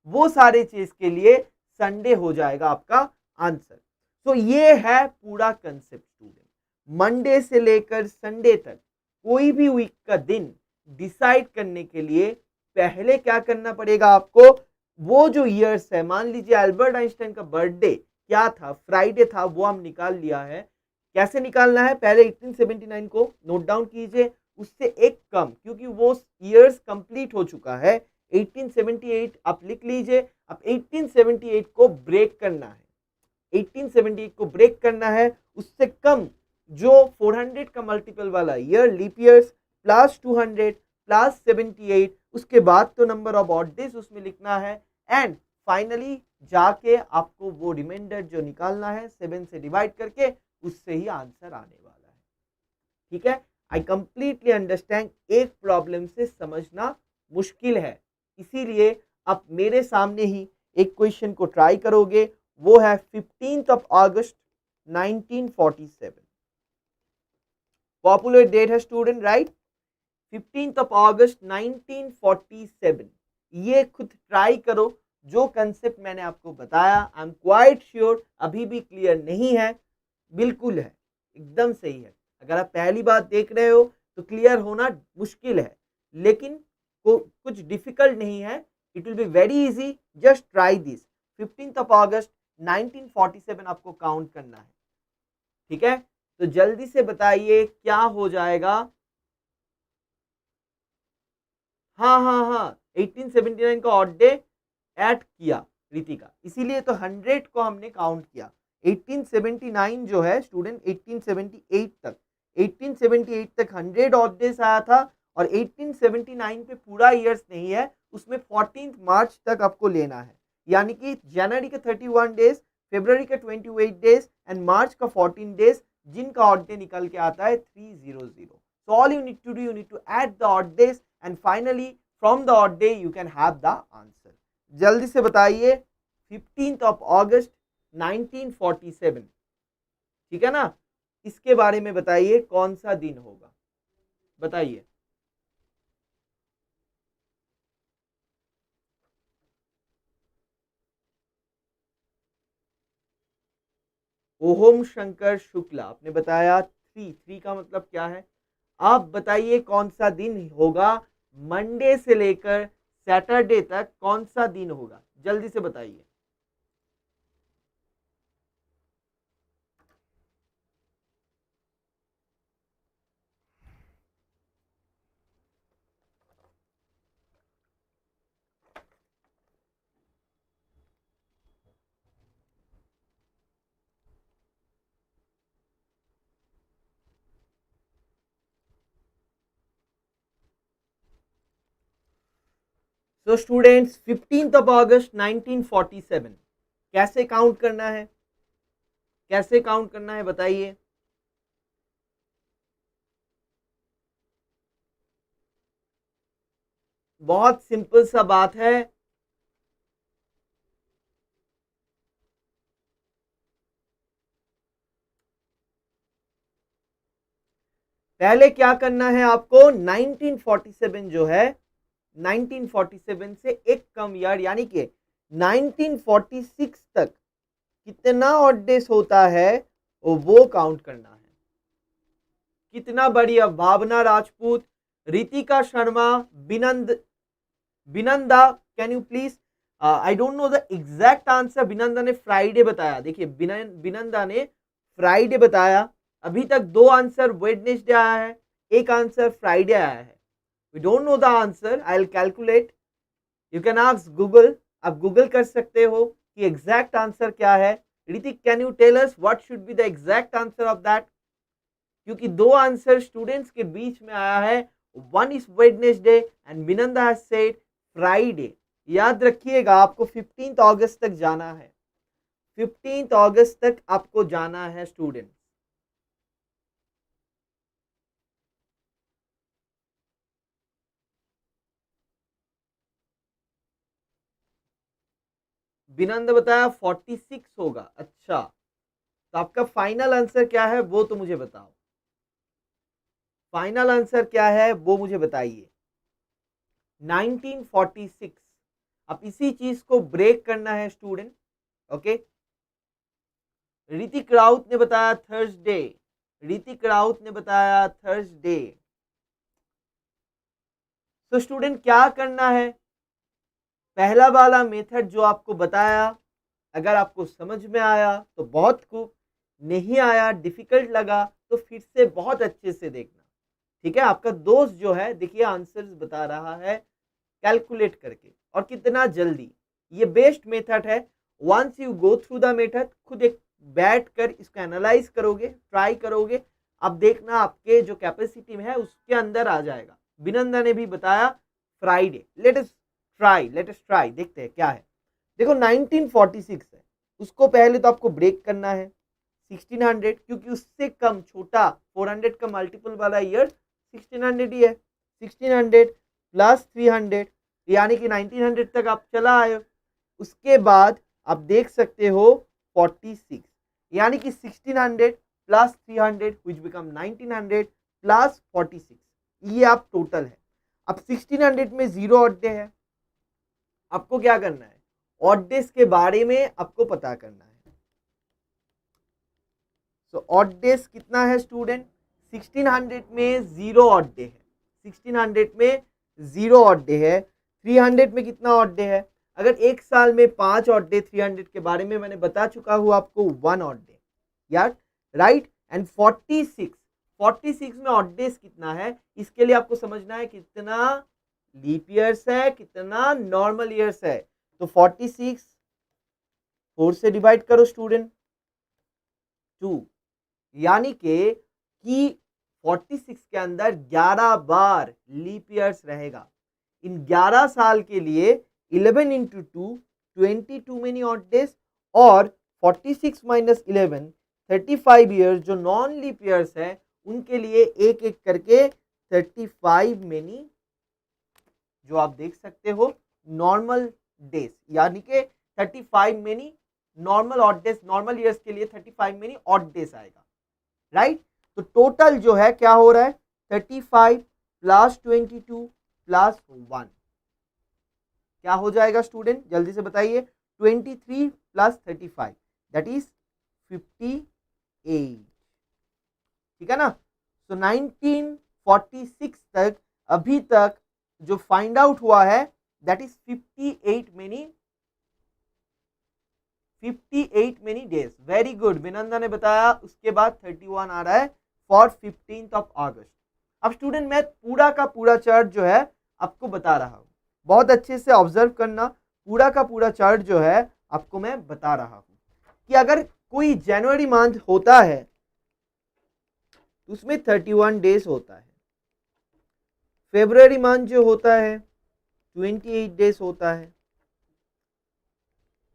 वो सारे चीज के लिए संडे हो जाएगा आपका आंसर। तो ये है पूरा कंसेप्ट स्टूडेंट। मंडे से लेकर संडे तक कोई भी वीक का दिन डिसाइड करने के लिए पहले क्या करना पड़ेगा आपको, वो जो ईयर्स है, मान लीजिए अल्बर्ट आइंस्टाइन का बर्थडे क्या था, फ्राइडे था, वो हम निकाल लिया है। कैसे निकालना है, पहले 1879 को नोट डाउन कीजिए, उससे एक कम, क्योंकि वो ईयर्स कंप्लीट हो चुका है। 1878 आप लिख लीजिए। अब 1878 को ब्रेक करना है, 1878 को ब्रेक करना है, उससे कम जो 400 का मल्टीपल वाला year, leap years, plus 200 plus 78, उसके बाद तो नंबर ऑफ ऑड डेज उसमें लिखना है, एंड फाइनली जाके आपको वो रिमाइंडर जो निकालना है 7 से डिवाइड करके, उससे ही आंसर आने वाला है। ठीक है, आई कंप्लीटली अंडरस्टैंड। एक प्रॉब्लम से समझना मुश्किल है, इसीलिए आप मेरे सामने ही एक क्वेश्चन को ट्राई करोगे, वो है 15 अगस्त 1947। पॉपुलर डेट है स्टूडेंट, राइट? 15 अगस्त 1947। ये खुद ट्राई करो, जो कंसेप्ट मैंने आपको बताया, आई एम क्वाइट श्योर अभी भी क्लियर नहीं है। बिल्कुल है, एकदम सही है। अगर आप पहली बार देख रहे हो तो क्लियर होना मुश्किल है, लेकिन कुछ डिफिकल्ट नहीं है। It will be very easy, just try this. 15 August 1947 आपको काउंट करना है। ठीक है, तो जल्दी से बताइए क्या हो जाएगा। हाँ हाँ हाँ, 1879 का ऑड डे ऐड किया रितिका, इसीलिए तो 100 को हमने काउंट किया। 1879 जो है स्टूडेंट, 1878 तक, 1878 तक 100 ऑड डेज आया था, और 1879 पे पूरा ईयर्स नहीं है, उसमें 14 मार्च तक आपको लेना है। यानी कि जनवरी का 31 डेज, फरवरी का 28 डेज एंड मार्च का 14 डेज, जिनका ऑड डे निकल के आता है 300। So all you need to do, you need to add the odd days and finally from the odd day you can have the answer. जल्दी से बताइए, 15 अगस्त 1947, ठीक है ना? इसके बारे में बताइए कौन सा दिन होगा, बताइए। ओम शंकर शुक्ला, आपने बताया। थ्री का मतलब क्या है? आप बताइए कौन सा दिन होगा, मंडे से लेकर सैटरडे तक कौन सा दिन होगा, जल्दी से बताइए। सो स्टूडेंट्स, 15 अगस्त 1947 कैसे काउंट करना है, कैसे काउंट करना है बताइए। बहुत सिंपल सा बात है। पहले क्या करना है आपको, 1947 जो है, 1947 से एक कम ईयर यानी कि 1946 तक कितना ऑड डेज होता है वो काउंट करना है। कितना बढ़िया, भावना राजपूत, रितिका शर्मा, बिनंद Binanda, can you please, I don't know the exact answer. Binanda ने फ्राइडे बताया, देखिए बिनंदा ने फ्राइडे बताया। अभी तक दो आंसर वेडनेसडे आया है, एक आंसर फ्राइडे आया है। We don't know the answer, I will calculate. You can ask Google, आप गूगल कर सकते हो कि एग्जैक्ट आंसर क्या है। Hrithik, can you tell us what should be the exact answer of that? क्योंकि दो आंसर स्टूडेंट्स के बीच में आया है, one is Wednesday and Binanda has said Friday. याद रखिएगा, आपको 15 अगस्त तक जाना है, 15 अगस्त तक आपको जाना है स्टूडेंट। बिनंद बताया 46 होगा। अच्छा, तो आपका फाइनल आंसर क्या है वो तो मुझे बताओ। फाइनल आंसर क्या है वो मुझे बताइए। 1946। अब इसी चीज को ब्रेक करना है स्टूडेंट। ओके, ऋतिक राउत ने बताया थर्सडे, ऋतिक राउत ने बताया थर्सडे। तो स्टूडेंट क्या करना है, पहला वाला मेथड जो आपको बताया, अगर आपको समझ में आया तो बहुत खूब, नहीं आया, डिफिकल्ट लगा तो फिर से बहुत अच्छे से देखना। ठीक है, आपका दोस्त जो है देखिए आंसर्स बता रहा है कैलकुलेट करके, और कितना जल्दी। ये बेस्ट मेथड है। Once you go through the method, खुद एक बैठ कर इसको एनालाइज करोगे, ट्राई करोगे, अब देखना आपके जो कैपेसिटी में है उसके अंदर आ जाएगा। बिनंदा ने भी बताया फ्राइडे। लेट अस ट्राई, देखते हैं क्या है। देखो 1946 है, उसको पहले तो आपको ब्रेक करना है 1600, क्योंकि उससे कम छोटा 400 का मल्टीपल वाला ईयर 1600 ही है। 1600 प्लस 300 यानी कि 1900 तक आप चला आए हो। उसके बाद आप देख सकते हो 46 यानी कि 1600 प्लस 300 विच बिकम 1900 प्लस 46, ये आप टोटल है। अब 1600 में जीरो ऑड डे है, आपको क्या करना है, ऑड डेज के बारे में आपको पता करना है। तो ऑड डेज कितना है स्टूडेंट, 1600 में जीरो ऑड डे है, 1600 में जीरो ऑड डे है। 300 में कितना ऑड डे है, अगर एक साल में 5 ऑड डे, 300 के बारे में मैंने बता चुका हूं आपको, 1 ऑड डे यार, राइट। एंड 46 में ऑड डेज कितना है, इसके लिए आपको समझना है कितना लीप ईयर्स है, कितना नॉर्मल ईयर्स है। तो 46 4 से डिवाइड करो स्टूडेंट 2, यानी कि 46 के अंदर 11 बार लीप ईयर्स रहेगा। इन 11 साल के लिए 11 इंटू 2 22 मेनी ऑड डेज, और 46 माइनस 11 35 ईयर्स जो नॉन लीप ईयर्स है उनके लिए एक एक करके 35 मेनी, जो आप देख सकते हो नॉर्मल डेज, यानी कि 35 many normal odd days, normal years के लिए 35 मेनी ऑड डेज आएगा, राइट। तो टोटल जो है क्या हो रहा है, 35 प्लस 22 प्लस 1, क्या हो जाएगा स्टूडेंट जल्दी से बताइए, 23 प्लस 35 दैट इज 58, ठीक है ना। तो 1946 तक अभी तक जो फाइंड आउट हुआ है that is 58 many days. Very good, Vinanda ने बताया। उसके बाद 31 आ रहा है फॉर 15th ऑफ अगस्त। अब स्टूडेंट मैं पूरा का पूरा चार्ट जो है आपको बता रहा हूं, बहुत अच्छे से ऑब्जर्व करना। पूरा का पूरा चार्ट जो है आपको मैं बता रहा हूं कि अगर कोई जनवरी मंथ होता है तो उसमें 31 डेज होता है, फेब्रुअरी मंथ जो होता है 28 डेज होता है।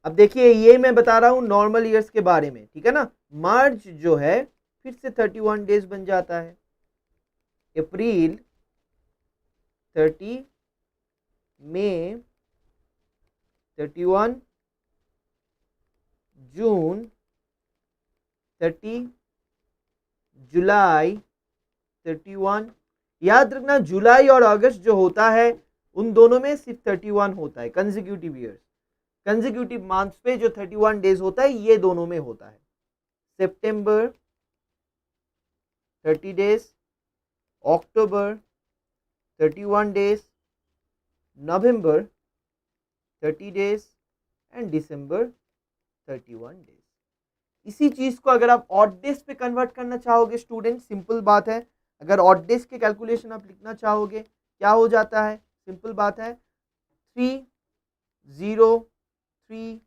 अब देखिए ये मैं बता रहा हूं नॉर्मल ईयर्स के बारे में, ठीक है ना। मार्च जो है फिर से 31 डेज बन जाता है, अप्रैल 30, मई 31, जून 30, जुलाई 31। याद रखना जुलाई और अगस्त जो होता है उन दोनों में सिर्फ 31 होता है, कंसेक्यूटिव ईयर्स, कंसेक्यूटिव मंथ्स पे जो 31 डेज होता है ये दोनों में होता है। सितंबर 30 days, October 31 days, November 30 days and December 31 days. इसी चीज को अगर आप ऑड डेज पे कन्वर्ट करना चाहोगे स्टूडेंट, सिंपल बात है, अगर ऑड डेज के कैलकुलेशन आप लिखना चाहोगे क्या हो जाता है, सिंपल बात है, 3 0 3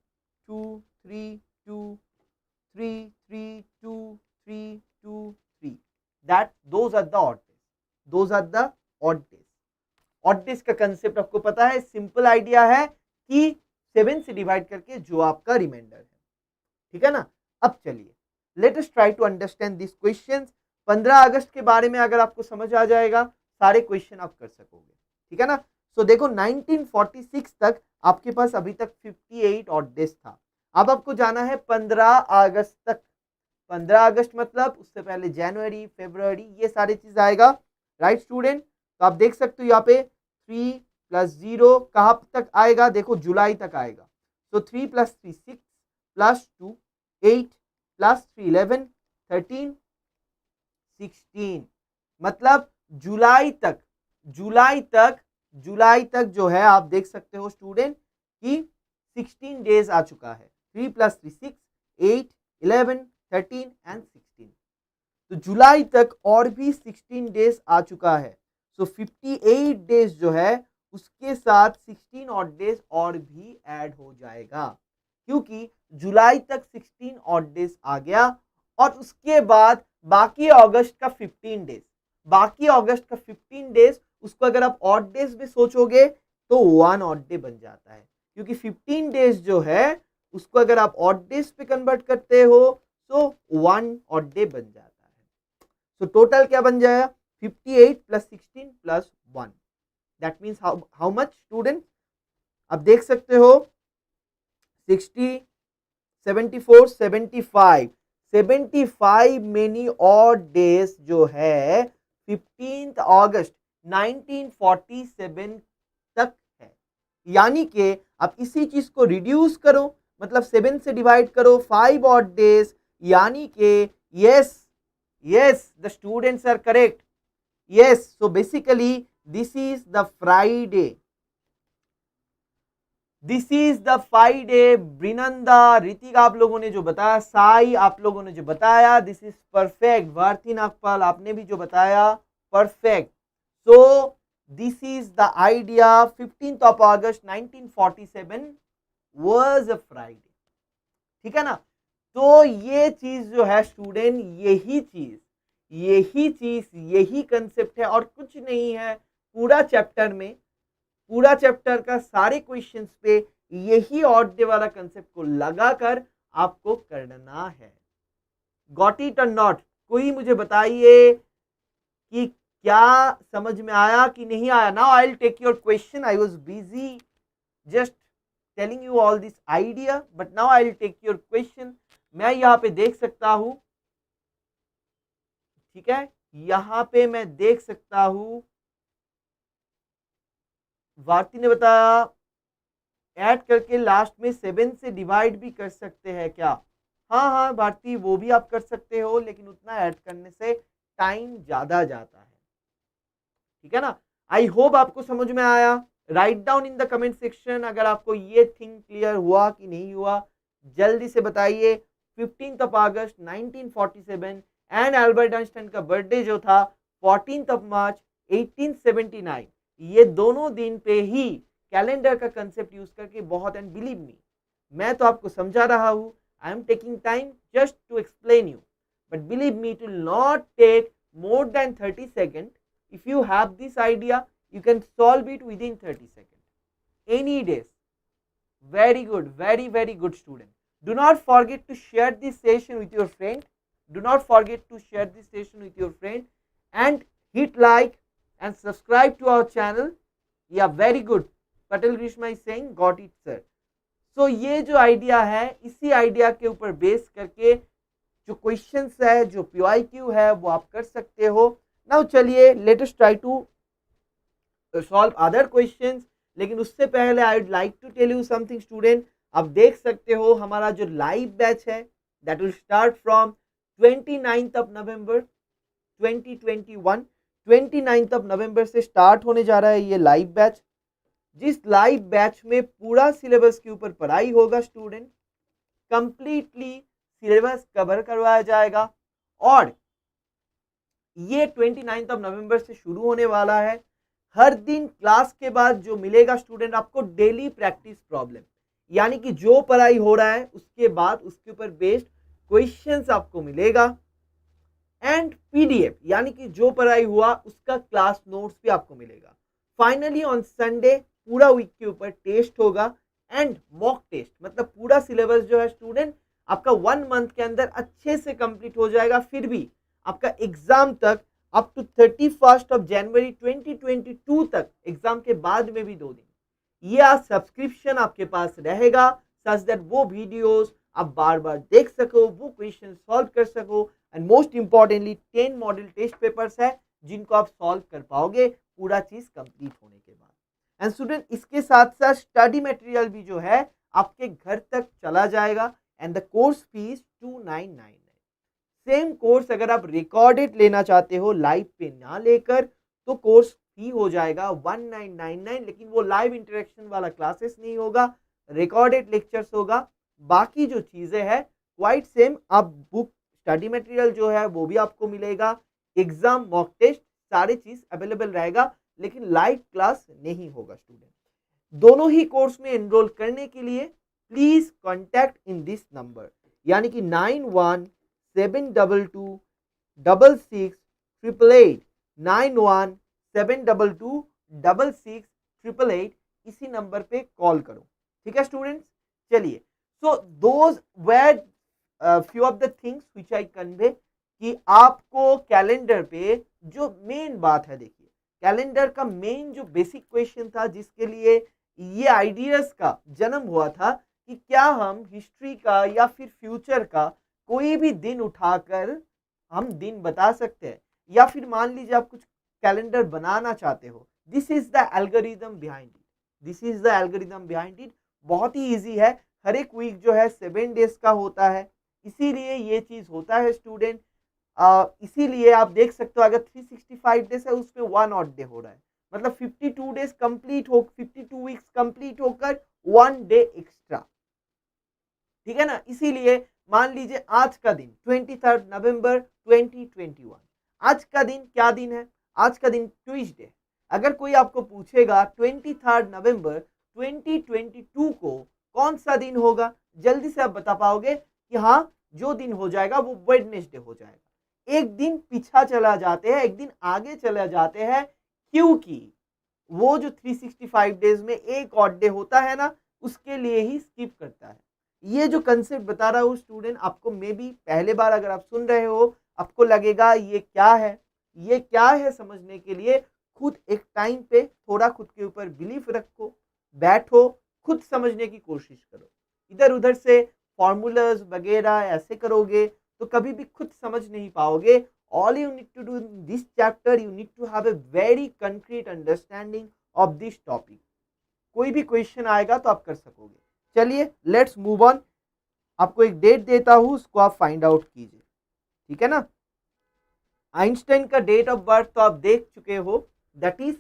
2 3 2 3 3 2 3 2 3, that those are the odd days, those are the odd days. Odd days का कंसेप्ट आपको पता है, सिंपल आइडिया है कि 7 से डिवाइड करके जो आपका रिमाइंडर है, ठीक है ना। अब चलिए let us try to understand this questions. 15 अगस्त के बारे में अगर आपको समझ आ जाएगा सारे क्वेश्चन आप कर सकोगे, ठीक है ना। सो देखो 1946 तक आपके पास अभी तक 58 ऑड डेज था। अब आपको जाना है 15 अगस्त तक। 15 अगस्त मतलब उससे पहले जनवरी, फरवरी, ये सारी चीज आएगा, राइट स्टूडेंट। तो आप देख सकते हो यहाँ पे 3 + 0 कहाँ तक आएगा, देखो जुलाई तक आएगा। तो 3 + 3 6 + 2 8 + 3 11 13 16, मतलब जुलाई तक, जुलाई तक जो है आप देख सकते हो स्टूडेंट कि 16 डेज आ चुका है। 3 + 3 6 8 11 13 एंड 16, तो जुलाई तक और भी 16 डेज आ चुका है। सो 58 डेज जो है उसके साथ 16 ऑड डेज और भी ऐड हो जाएगा, क्योंकि जुलाई तक 16 ऑड डेज आ गया और उसके बाद बाकी अगस्त का 15 डेज, बाकी अगस्त का 15 डेज उसको अगर आप ऑड डेज में सोचोगे तो 1 ऑड डे बन जाता है, क्योंकि 15 डेज जो है उसको अगर आप ऑड डेज पे कन्वर्ट करते हो तो 1 ऑड डे बन जाता है। सो टोटल क्या बन जाएगा, 58 + 16 + 1, that means how much student, अब देख सकते हो 60 74 75 मेनी ऑड डेज जो है 15 अगस्त 1947 तक है। यानी कि आप इसी चीज को रिड्यूस करो, मतलब 7 से डिवाइड करो 5 ऑड डेज, यानी कि yes the students are correct, yes, so basically this is the Friday, this is the 5 day. Brinanda, Hrithik आप लोगों ने जो बताया, साई आप लोगों ने जो बताया, this is perfect. Bharti Nagpal आपने भी जो बताया, perfect. So this is the idea, 15 August 1947 was a Friday, ठीक है ना। तो ये चीज जो है स्टूडेंट, यही कंसेप्ट है और कुछ नहीं है। पूरा चैप्टर में, पूरा चैप्टर का सारे क्वेश्चंस पे यही ऑड डे वाला कंसेप्ट को लगाकर आपको करना है। गॉट इट और नॉट? कोई मुझे बताइए कि क्या समझ में आया कि नहीं आया। Now I will take your question, I was busy just telling you all this idea, but now I will take your question. मैं यहाँ पे देख सकता हूं, ठीक है, यहाँ पे मैं देख सकता हूं, भारती ने बताया ऐड करके लास्ट में 7 से डिवाइड भी कर सकते हैं क्या। हाँ हाँ भारती, वो भी आप कर सकते हो, लेकिन उतना ऐड करने से टाइम ज्यादा जाता है, ठीक है ना। आई होप आपको समझ में आया। Write down in the comment section अगर आपको ये थिंग क्लियर हुआ कि नहीं हुआ, जल्दी से बताइए। 15 अगस्त 1947 एंड एल्बर्ट आइंस्टाइन का बर्थडे जो था 14 मार्च 1879, ये दोनों दिन पे ही कैलेंडर का कंसेप्ट यूज करके बहुत, एंड बिलीव मी, मैं तो आपको समझा रहा हूं, I am taking time just to explain you, but believe me, to not take more than 30 second. If you have this idea, you can solve it within 30 seconds. Any days. Very good, very good student. Do not forget to share this session with your friend. Do not forget to share this session with your friend and hit like and subscribe to our channel. Yeah, very good. Patel Grishma is saying, got it sir. So ये जो idea है, इसी idea के ऊपर base करके जो questions है, जो PYQ है, वो आप कर सकते हो। नाउ चलिए let us try to solve other questions, लेकिन उससे पहले I would like to tell you something student. आप देख सकते हो हमारा जो लाइव बैच है that will start from 29 November 2021। 29 नवंबर से स्टार्ट होने जा रहा है ये लाइव बैच, जिस लाइव बैच में पूरा सिलेबस के ऊपर पढ़ाई होगा स्टूडेंट, कंप्लीटली सिलेबस कवर करवाया जाएगा। और ये 29 नवंबर से शुरू होने वाला है। हर दिन क्लास के बाद जो मिलेगा स्टूडेंट आपको, डेली प्रैक्टिस प्रॉब्लम, यानी कि जो पढ़ाई हो रहा है उसके बाद उसके ऊपर बेस्ड क्वेश्चंस आपको मिलेगा, एंड PDF, यानी कि जो पढ़ाई हुआ उसका क्लास नोट्स भी आपको मिलेगा। फाइनली ऑन संडे पूरा वीक के ऊपर टेस्ट होगा एंड मॉक टेस्ट, मतलब पूरा सिलेबस जो है स्टूडेंट आपका 1 मंथ के अंदर अच्छे से कंप्लीट हो जाएगा। फिर भी आपका एग्जाम तक अप टू 31 जनवरी 2022 तक, एग्जाम के बाद में भी 2 दिन, ये आज सब्सक्रिप्शन आपके पास रहेगा, सच दैट वो वीडियोस आप बार बार देख सको, वो क्वेश्चन सॉल्व कर सको, and most importantly 10 model test papers है जिनको आप सॉल्व कर पाओगे पूरा चीज कंप्लीट होने के बाद। एंड स्टूडेंट इसके साथ साथ स्टडी मटेरियल भी जो है आपके घर तक चला जाएगा। And the course fees 2999। Same course अगर आप रिकॉर्डेड लेना चाहते हो लाइव पे ना लेकर तो कोर्स फी हो जाएगा 1999, लेकिन वो लाइव इंटरेक्शन वाला क्लासेस नहीं होगा, रिकॉर्डेड लेक्चर्स होगा। बाकी जो चीजें हैं क्वाइट सेम। आप बुक स्टडी मटेरियल जो है वो भी आपको मिलेगा, एग्जाम मॉक टेस्ट सारी चीज अवेलेबल रहेगा, लेकिन लाइव क्लास नहीं होगा स्टूडेंट। दोनों ही कोर्स में एनरोल करने के लिए please contact in this number, यानी कि 9172266688, 9172266688, इसी नंबर पे कॉल करो। ठीक है स्टूडेंट्स, चलिए। So those were few of the things which I convey कि आपको कैलेंडर पे जो मेन बात है, देखिए कैलेंडर का मेन जो बेसिक क्वेश्चन था जिसके लिए ये आइडियाज का जन्म हुआ था कि क्या हम हिस्ट्री का या फिर फ्यूचर का कोई भी दिन उठाकर हम दिन बता सकते हैं, या फिर मान लीजिए आप कुछ कैलेंडर बनाना चाहते हो। This is the algorithm behind it, this is the algorithm behind it. बहुत ही इजी है। हर एक वीक जो है 7 डेज का होता है, इसीलिए ये चीज होता है स्टूडेंट। इसीलिए आप देख सकते हो अगर 365 डेज है उसमें 1 ऑड डे हो रहा है, मतलब 52 डेज कंप्लीट हो 52 वीक्स कंप्लीट होकर 1 डे एक्स्ट्रा। ठीक है ना, इसीलिए मान लीजिए आज का दिन 23 नवंबर 2021, आज का दिन क्या दिन है? आज का दिन ट्यूसडे। अगर कोई आपको पूछेगा 23 नवंबर 2022 को कौन सा दिन होगा, जल्दी से आप बता पाओगे कि हाँ जो दिन हो जाएगा वो वेडनेसडे हो जाएगा। एक दिन पीछा चला जाते हैं, एक दिन आगे चला जाते हैं, क्योंकि वो जो 365 डेज में एक ऑड डे होता है ना, उसके लिए ही स्किप करता है। ये जो कंसेप्ट बता रहा हूँ स्टूडेंट, आपको मे बी पहले बार अगर आप सुन रहे हो आपको लगेगा ये क्या है, ये क्या है। समझने के लिए खुद एक टाइम पे थोड़ा खुद के ऊपर बिलीफ रखो, बैठो, खुद समझने की कोशिश करो। इधर उधर से फॉर्मूलाज वगैरह ऐसे करोगे तो कभी भी खुद समझ नहीं पाओगे। All you need to do in this chapter, you need to have a very concrete understanding of this topic. कोई भी क्वेश्चन आएगा तो आप कर सकोगे। चलिए लेट्स मूव ऑन। आपको एक डेट देता हूं, उसको आप फाइंड आउट कीजिए। ठीक है ना। आइंस्टाइन का डेट ऑफ बर्थ तो आप देख चुके हो, दैट इज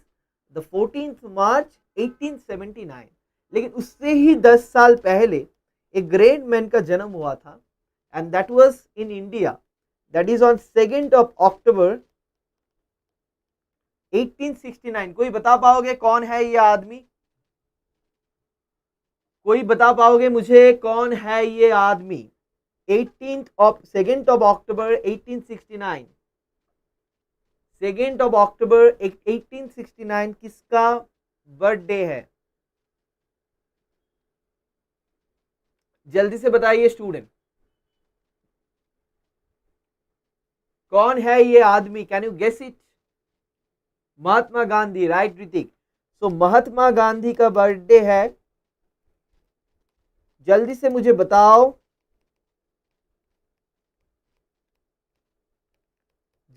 द 14 मार्च 1879। लेकिन उससे ही 10 साल पहले एक ग्रेट मैन का जन्म हुआ था, and that was in India, that is on 2 अक्टूबर 1869। कोई बता पाओगे कौन है ये आदमी? कोई बता पाओगे मुझे कौन है ये आदमी? 2 अक्टूबर 1869, 2 अक्टूबर 1869 किसका बर्थडे है? जल्दी से बताइए स्टूडेंट, कौन है ये आदमी? Can you guess it? Mahatma Gandhi, right Hrithik. So Mahatma Gandhi का बर्थडे है। जल्दी से मुझे बताओ,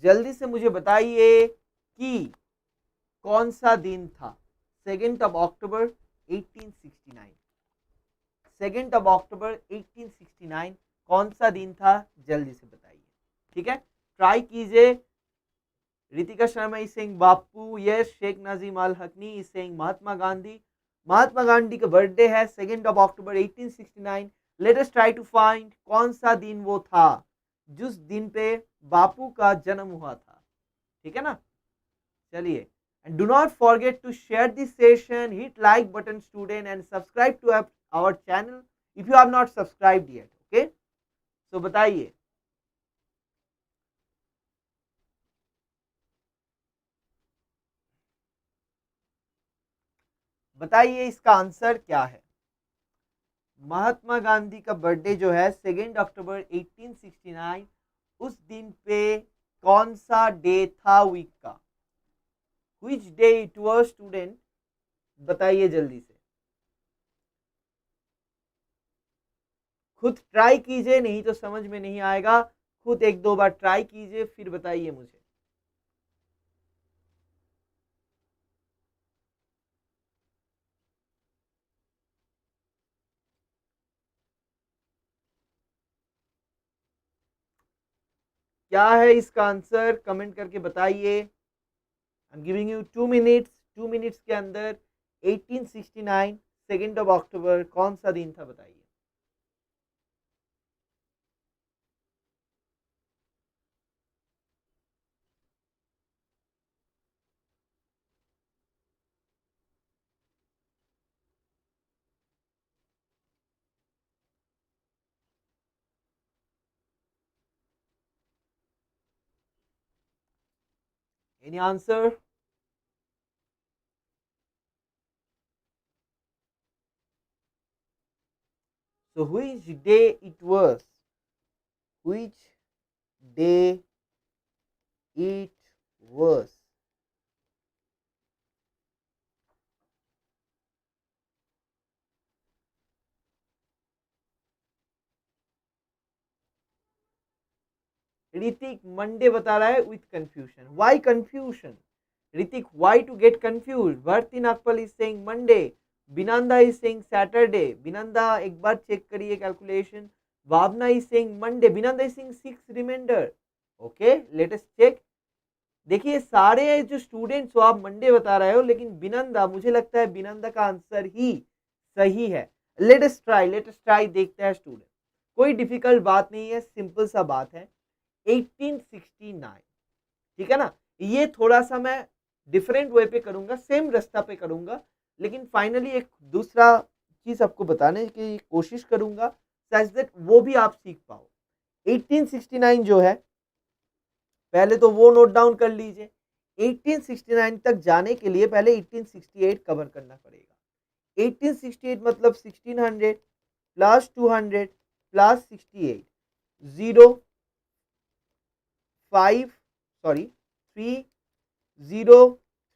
जल्दी से मुझे बताइए कि कौन सा दिन था 2 अक्टूबर 1869। 2 अक्टूबर 1869 कौन सा दिन था? जल्दी से बताइए। ठीक है, ट्राई कीजिए। Ritika Sharma is saying Bapu, yes. Sheikh Nazim Al Hakni is saying Mahatma Gandhi. Mahatma Gandhi का बर्थडे है 2 अक्टूबर 1869। Let us try to find कौन सा दिन वो था जिस दिन पे बापू का जन्म हुआ था। ठीक है ना। चलिए, and do not forget to share this session, hit like button student and subscribe to our channel if you have not subscribed yet. Okay, so बताइए, बताइए इसका आंसर क्या है। महात्मा गांधी का बर्थडे जो है 2 अक्टूबर 1869, उस दिन पे कौन सा डे था वीक का? Which day it was student? बताइए जल्दी से, खुद ट्राई कीजिए, नहीं तो समझ में नहीं आएगा। खुद एक दो बार ट्राई कीजिए फिर बताइए मुझे। क्या है इसका आंसर, कमेंट करके बताइए। I am giving you 2 minutes, 2 minutes के अंदर 1869 2 ऑफ अक्टूबर कौन सा दिन था बताइए। Any answer? So which day it was? Which day it was? Hrithik Monday बता रहा है with confusion. Why confusion Hrithik, why to get confuse? Varti Nagpal is saying Monday, Binanda is saying Saturday. Binanda एक बार चेक करिए calculation. Bhavna is saying Monday, Binanda is saying 6 reminder. Okay, let us check. देखिए सारे जो students हो आप मंडे बता रहे हो, लेकिन बिनंदा, मुझे लगता है बिनंदा का आंसर ही सही है। लेट अस ट्राई, देखते हैं स्टूडेंट। कोई डिफिकल्ट बात नहीं है, सिंपल सा बात है। 1869, ठीक है ना। ये थोड़ा सा मैं डिफरेंट वे पे करूंगा, सेम रास्ता पे करूंगा, लेकिन फाइनली एक दूसरा चीज आपको बताने की कोशिश करूंगा सच दैट वो भी आप सीख पाओ। 1869 जो है, पहले तो वो नोट डाउन कर लीजिए। 1869 तक जाने के लिए पहले 1868 कवर करना पड़ेगा। 1868 मतलब 1600 प्लस 200 प्लस 68,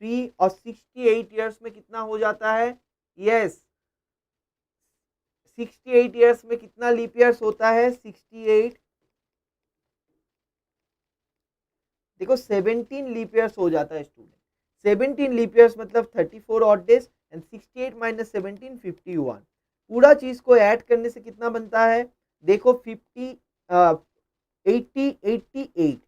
3 और 68 ईयर्स में कितना हो जाता है? यस, 68 ईयर्स में कितना लीप ईयर्स होता है? 68, देखो 17 लीप ईयर्स हो जाता है स्टूडेंट। 17 लीप ईयर्स मतलब 34 ऑड डेज एंड 68 माइनस 17 51। पूरा चीज को ऐड करने से कितना बनता है? देखो 50 80 88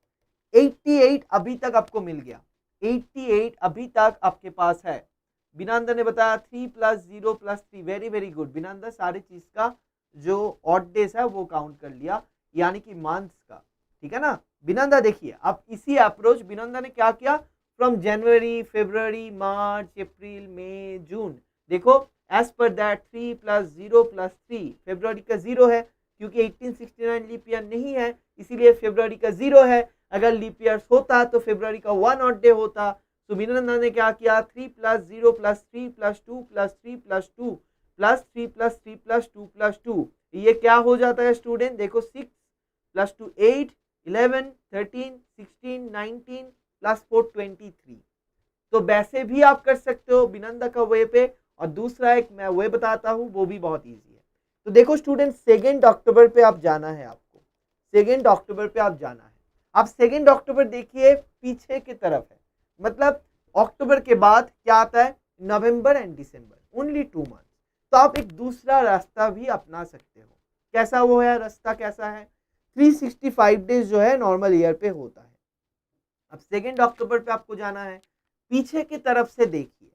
88 अभी तक आपको मिल गया। 88 अभी तक आपके पास है। बिनंदा ने बताया 3 plus 0 plus 3, very very good Binanda, सारी चीज का जो ऑड डेज है वो काउंट कर लिया, यानी कि मंथ्स का, ठीक है ना। बिनंदा देखिए, अब इसी अप्रोच बिनंदा ने क्या किया, फ्रॉम जनवरी, फेब्रुवरी, मार्च, अप्रैल, मई, जून। देखो as per that 3 plus 0 plus 3, February का 0 है क्योंकि 1869 लीप ईयर नहीं है, इसीलिए फेब्रुवरी का 0 है। अगर लीप ईयर होता तो फेब्रुवरी का 1 ऑड डे होता। तो बिनंदा ने क्या किया, 3 plus 0 plus 3 plus 2 plus 3 plus 2 plus 3 plus 3 plus 2 plus 2, ये क्या हो जाता है स्टूडेंट? देखो 6 प्लस 2 8, 11 13 16 19 प्लस 4 23। तो वैसे भी आप कर सकते हो बिनंदा का वे पे, और दूसरा एक मैं वे बताता हूँ वो भी बहुत ईजी है। तो देखो स्टूडेंट, 2 अक्टूबर पे आप जाना है, आपको 2 अक्टूबर पे आप जाना है। आप 2 अक्टूबर देखिए पीछे की तरफ है, मतलब अक्टूबर के बाद क्या आता है? नवंबर एंड दिसंबर, ओनली 2 मंथ। तो आप एक दूसरा रास्ता भी अपना सकते हो। कैसा वो है रास्ता, कैसा है? 365 डेज जो है नॉर्मल ईयर पे होता है। अब 2 अक्टूबर पे आपको जाना है, पीछे की तरफ से देखिए,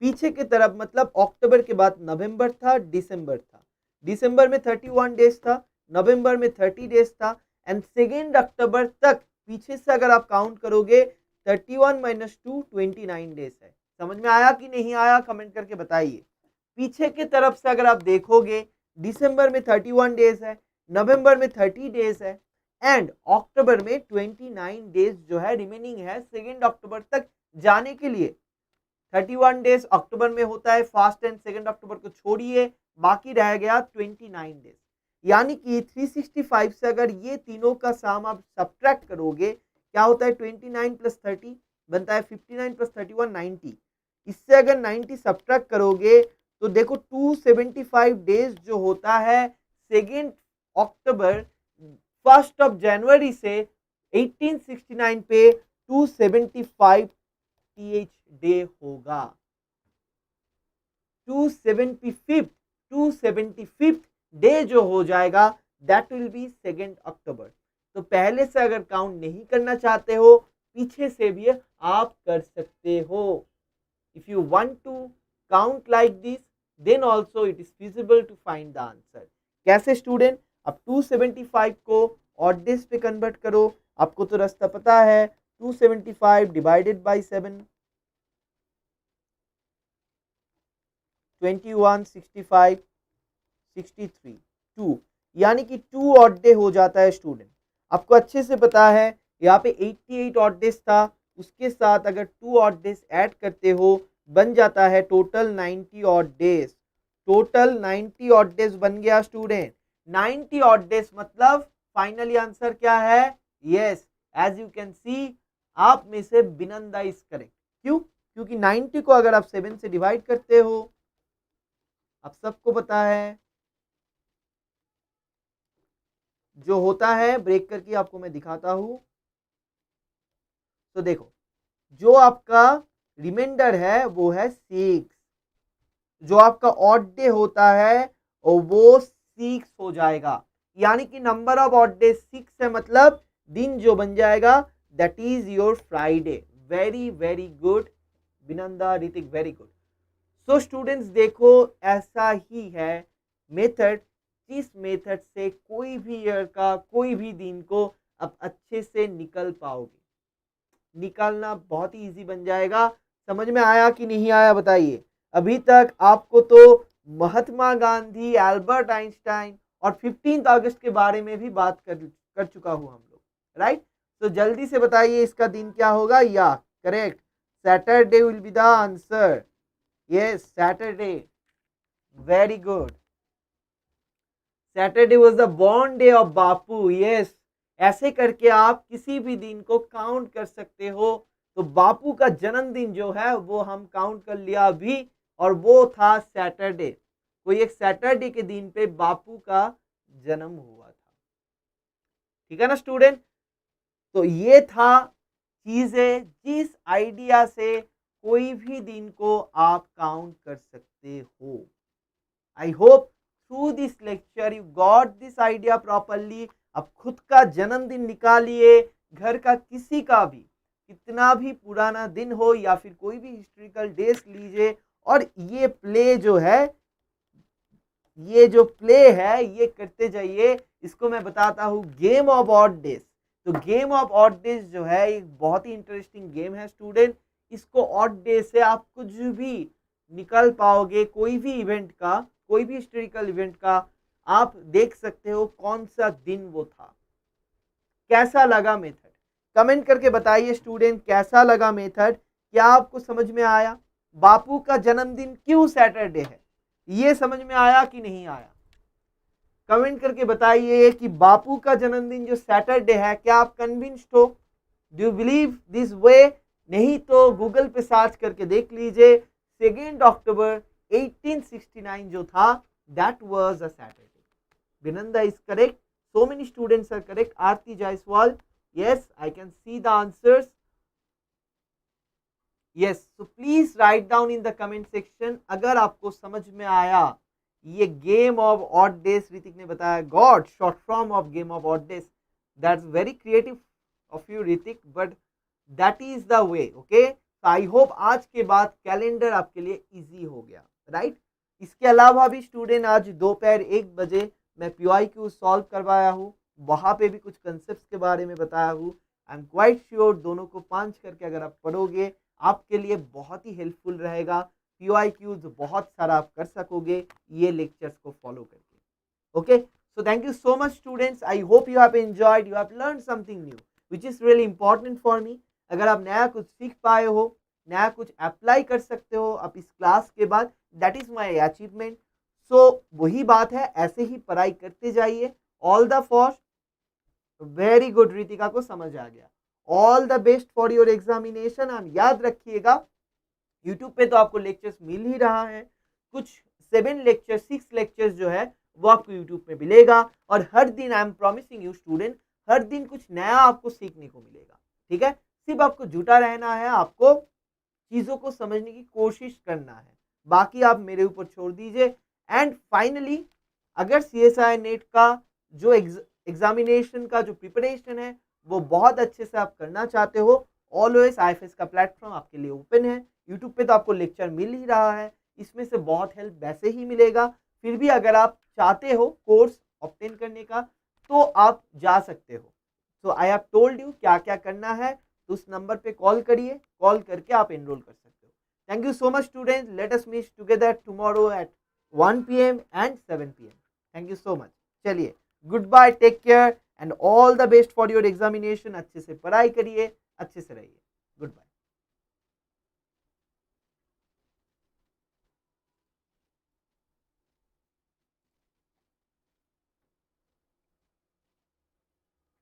पीछे की तरफ मतलब अक्टूबर के बाद नवंबर था, दिसंबर था, दिसंबर में 31 डेज था, नवंबर में 30 डेज था, एंड 2 अक्टूबर तक पीछे से अगर आप काउंट करोगे 31 माइनस 2 29 डेज है। समझ में आया कि नहीं आया, कमेंट करके बताइए। पीछे की तरफ से अगर आप देखोगे, दिसंबर में 31 डेज है, नवंबर में 30 डेज है, एंड अक्टूबर में 29 डेज जो है रिमेनिंग है 2 अक्टूबर तक जाने के लिए। 31 डेज अक्टूबर में होता है फास्ट एंड 2 अक्टूबर को छोड़िए, बाकी रह गया 29 डेज। यानी कि 365 से अगर ये तीनों का साम आप सब्ट्रैक्ट करोगे, क्या होता है? 29 प्लस 30 बनता है 59 प्लस 31 90। इससे अगर 90 सब्ट्रैक्ट करोगे तो देखो 275 डेज जो होता है 2 अक्टूबर, 1 जनवरी से 1869 पे 275 टीएच डे होगा। 275 डे जो हो जाएगा दैट विल बी 2 अक्टूबर। तो पहले से अगर काउंट नहीं करना चाहते हो, पीछे से भी आप कर सकते हो। If you want to count like this, then also it is feasible to find the answer. कैसे स्टूडेंट? अब 275 को ऑड डेज पे कन्वर्ट करो। आपको तो रास्ता पता है, 275 डिवाइडेड बाई 7, 21, 65, 63, 2, यानी कि 2 ऑड डे हो जाता है स्टूडेंट। आपको अच्छे से पता है यहाँ पे 88 ऑड डेज था, उसके साथ अगर 2 ऑड डेज ऐड करते हो बन जाता है total 90 odd days. Total 90 odd days बन गया स्टूडेंट। 90 ऑड डेज मतलब फाइनली आंसर क्या है? Yes, as you can see, आप में से बिनंदा इज करेक्ट। क्यों? क्योंकि 90 को अगर आप 7 से डिवाइड करते हो, आप सबको पता है जो होता है, ब्रेक करके आपको मैं दिखाता हूं। तो देखो, जो आपका रिमाइंडर है वो है 6, जो आपका ऑड डे होता है वो 6 हो जाएगा, यानी कि नंबर ऑफ ऑड डे 6 है, मतलब दिन जो बन जाएगा that is your Friday. Very very good Binanda, Hrithik, very good. So students देखो, ऐसा ही है मेथड, जिस मेथड से कोई भी ईयर का कोई भी दिन को आप अच्छे से निकल पाओगे। निकालना बहुत ही इजी बन जाएगा। समझ में आया कि नहीं आया बताइए? अभी तक आपको तो महात्मा गांधी, एल्बर्ट आइंस्टाइन और 15 अगस्त के बारे में भी बात कर चुका हूं हम लोग, राइट? तो जल्दी से बताइए इसका दिन क्या होगा? या correct, Saturday will be the answer. Yes, Saturday, very good. Saturday was the born day of Bapu. Yes, ऐसे करके आप किसी भी दिन को काउंट कर सकते हो। तो बापू का जन्मदिन जो है वो हम काउंट कर लिया अभी, और वो था सैटरडे। कोई एक सैटरडे के दिन पे बापू का जन्म हुआ था। ठीक है ना स्टूडेंट? तो ये था चीजें जिस आइडिया से कोई भी दिन को आप काउंट कर सकते हो। I hope through this lecture you got this idea properly. अब खुद का जन्मदिन निकालिए, घर का किसी का भी, कितना भी पुराना दिन हो या फिर कोई भी हिस्टोरिकल डेज लीजिए, और ये प्ले जो है, ये जो प्ले है ये करते जाइए। इसको मैं बताता हूँ गेम ऑफ ऑड डेज। तो गेम ऑफ ऑड डेज जो है एक बहुत ही इंटरेस्टिंग गेम है स्टूडेंट। इसको ऑड डेज से आप कुछ भी निकल पाओगे, कोई भी इवेंट का, कोई भी हिस्टोरिकल इवेंट का आप देख सकते हो कौन सा दिन वो था। कैसा लगा मेथड? कमेंट करके बताइए स्टूडेंट, कैसा लगा मेथड? क्या आपको समझ में आया? बापू का जन्मदिन क्यों सैटरडे है, ये समझ में आया कि नहीं आया? कमेंट करके बताइए कि बापू का जन्मदिन जो सैटरडे है, क्या आप कन्विंस्ड हो? Do you believe this way? नहीं तो गूगल पे सर्च करके देख लीजिए। 2 अक्टूबर 1869 जो था, that was a Saturday. Binanda is correct. So many students are correct. Aarti Jaiswal, yes, I can see the answers. Yes, so please write down in the comment section अगर आपको समझ में आया ये game of odd days. Hrithik ने बताया God, short form of game of odd days. That's very creative of you Hrithik, but that is the way. Okay, I hope आज के बाद कैलेंडर आपके लिए इजी हो गया, राइट? इसके अलावा भी स्टूडेंट आज दोपहर 1 बजे मैं PYQ सॉल्व करवाया हूँ, वहाँ पे भी कुछ कंसेप्ट के बारे में बताया हूँ। आई एम क्वाइट श्योर दोनों को 5 करके अगर आप पढ़ोगे आपके लिए बहुत ही हेल्पफुल रहेगा। PYQs बहुत सारा आप कर सकोगे ये लेक्चर्स को फॉलो करके। Okay, so thank you so much students. I hope you have enjoyed, you have learn something new which is really important for me. अगर आप नया कुछ सीख पाए हो, नया कुछ अप्लाई कर सकते हो आप इस क्लास के बाद, दैट इज़ माई अचीवमेंट। सो वही बात है, ऐसे ही पढ़ाई करते जाइए। All the for very good, Ritika को समझ आ गया। All the best for your examination. हम याद रखिएगा यूट्यूब पे तो आपको लेक्चर्स मिल ही रहा है, कुछ 7 लेक्चर 6 लेक्चर्स जो है वो आपको यूट्यूब पे मिलेगा, और हर दिन I am promising you student, हर दिन कुछ नया आपको सीखने को मिलेगा। ठीक है, सिर्फ आपको जुटा रहना है, आपको चीज़ों को समझने की कोशिश करना है, बाकी आप मेरे ऊपर छोड़ दीजिए। एंड फाइनली, अगर CSI नेट का जो एग्जामिनेशन का जो प्रिपरेशन है वो बहुत अच्छे से आप करना चाहते हो, ऑलवेज IFS का प्लेटफॉर्म आपके लिए ओपन है। यूट्यूब पे तो आपको लेक्चर मिल ही रहा है, इसमें से बहुत हेल्प वैसे ही मिलेगा। फिर भी अगर आप चाहते हो कोर्स ऑब्टेन करने का तो आप जा सकते हो। सो आई हैव टोल्ड यू क्या क्या करना है, तो उस नंबर पे कॉल करिए, कॉल करके आप एनरोल कर सकते हो। Thank you so much students, let us meet together tomorrow at 1 PM and 7 PM। Thank you so much. चलिए, good bye, take care and all the best for your examination. अच्छे से पढ़ाई करिए, अच्छे से रहिए। Good bye.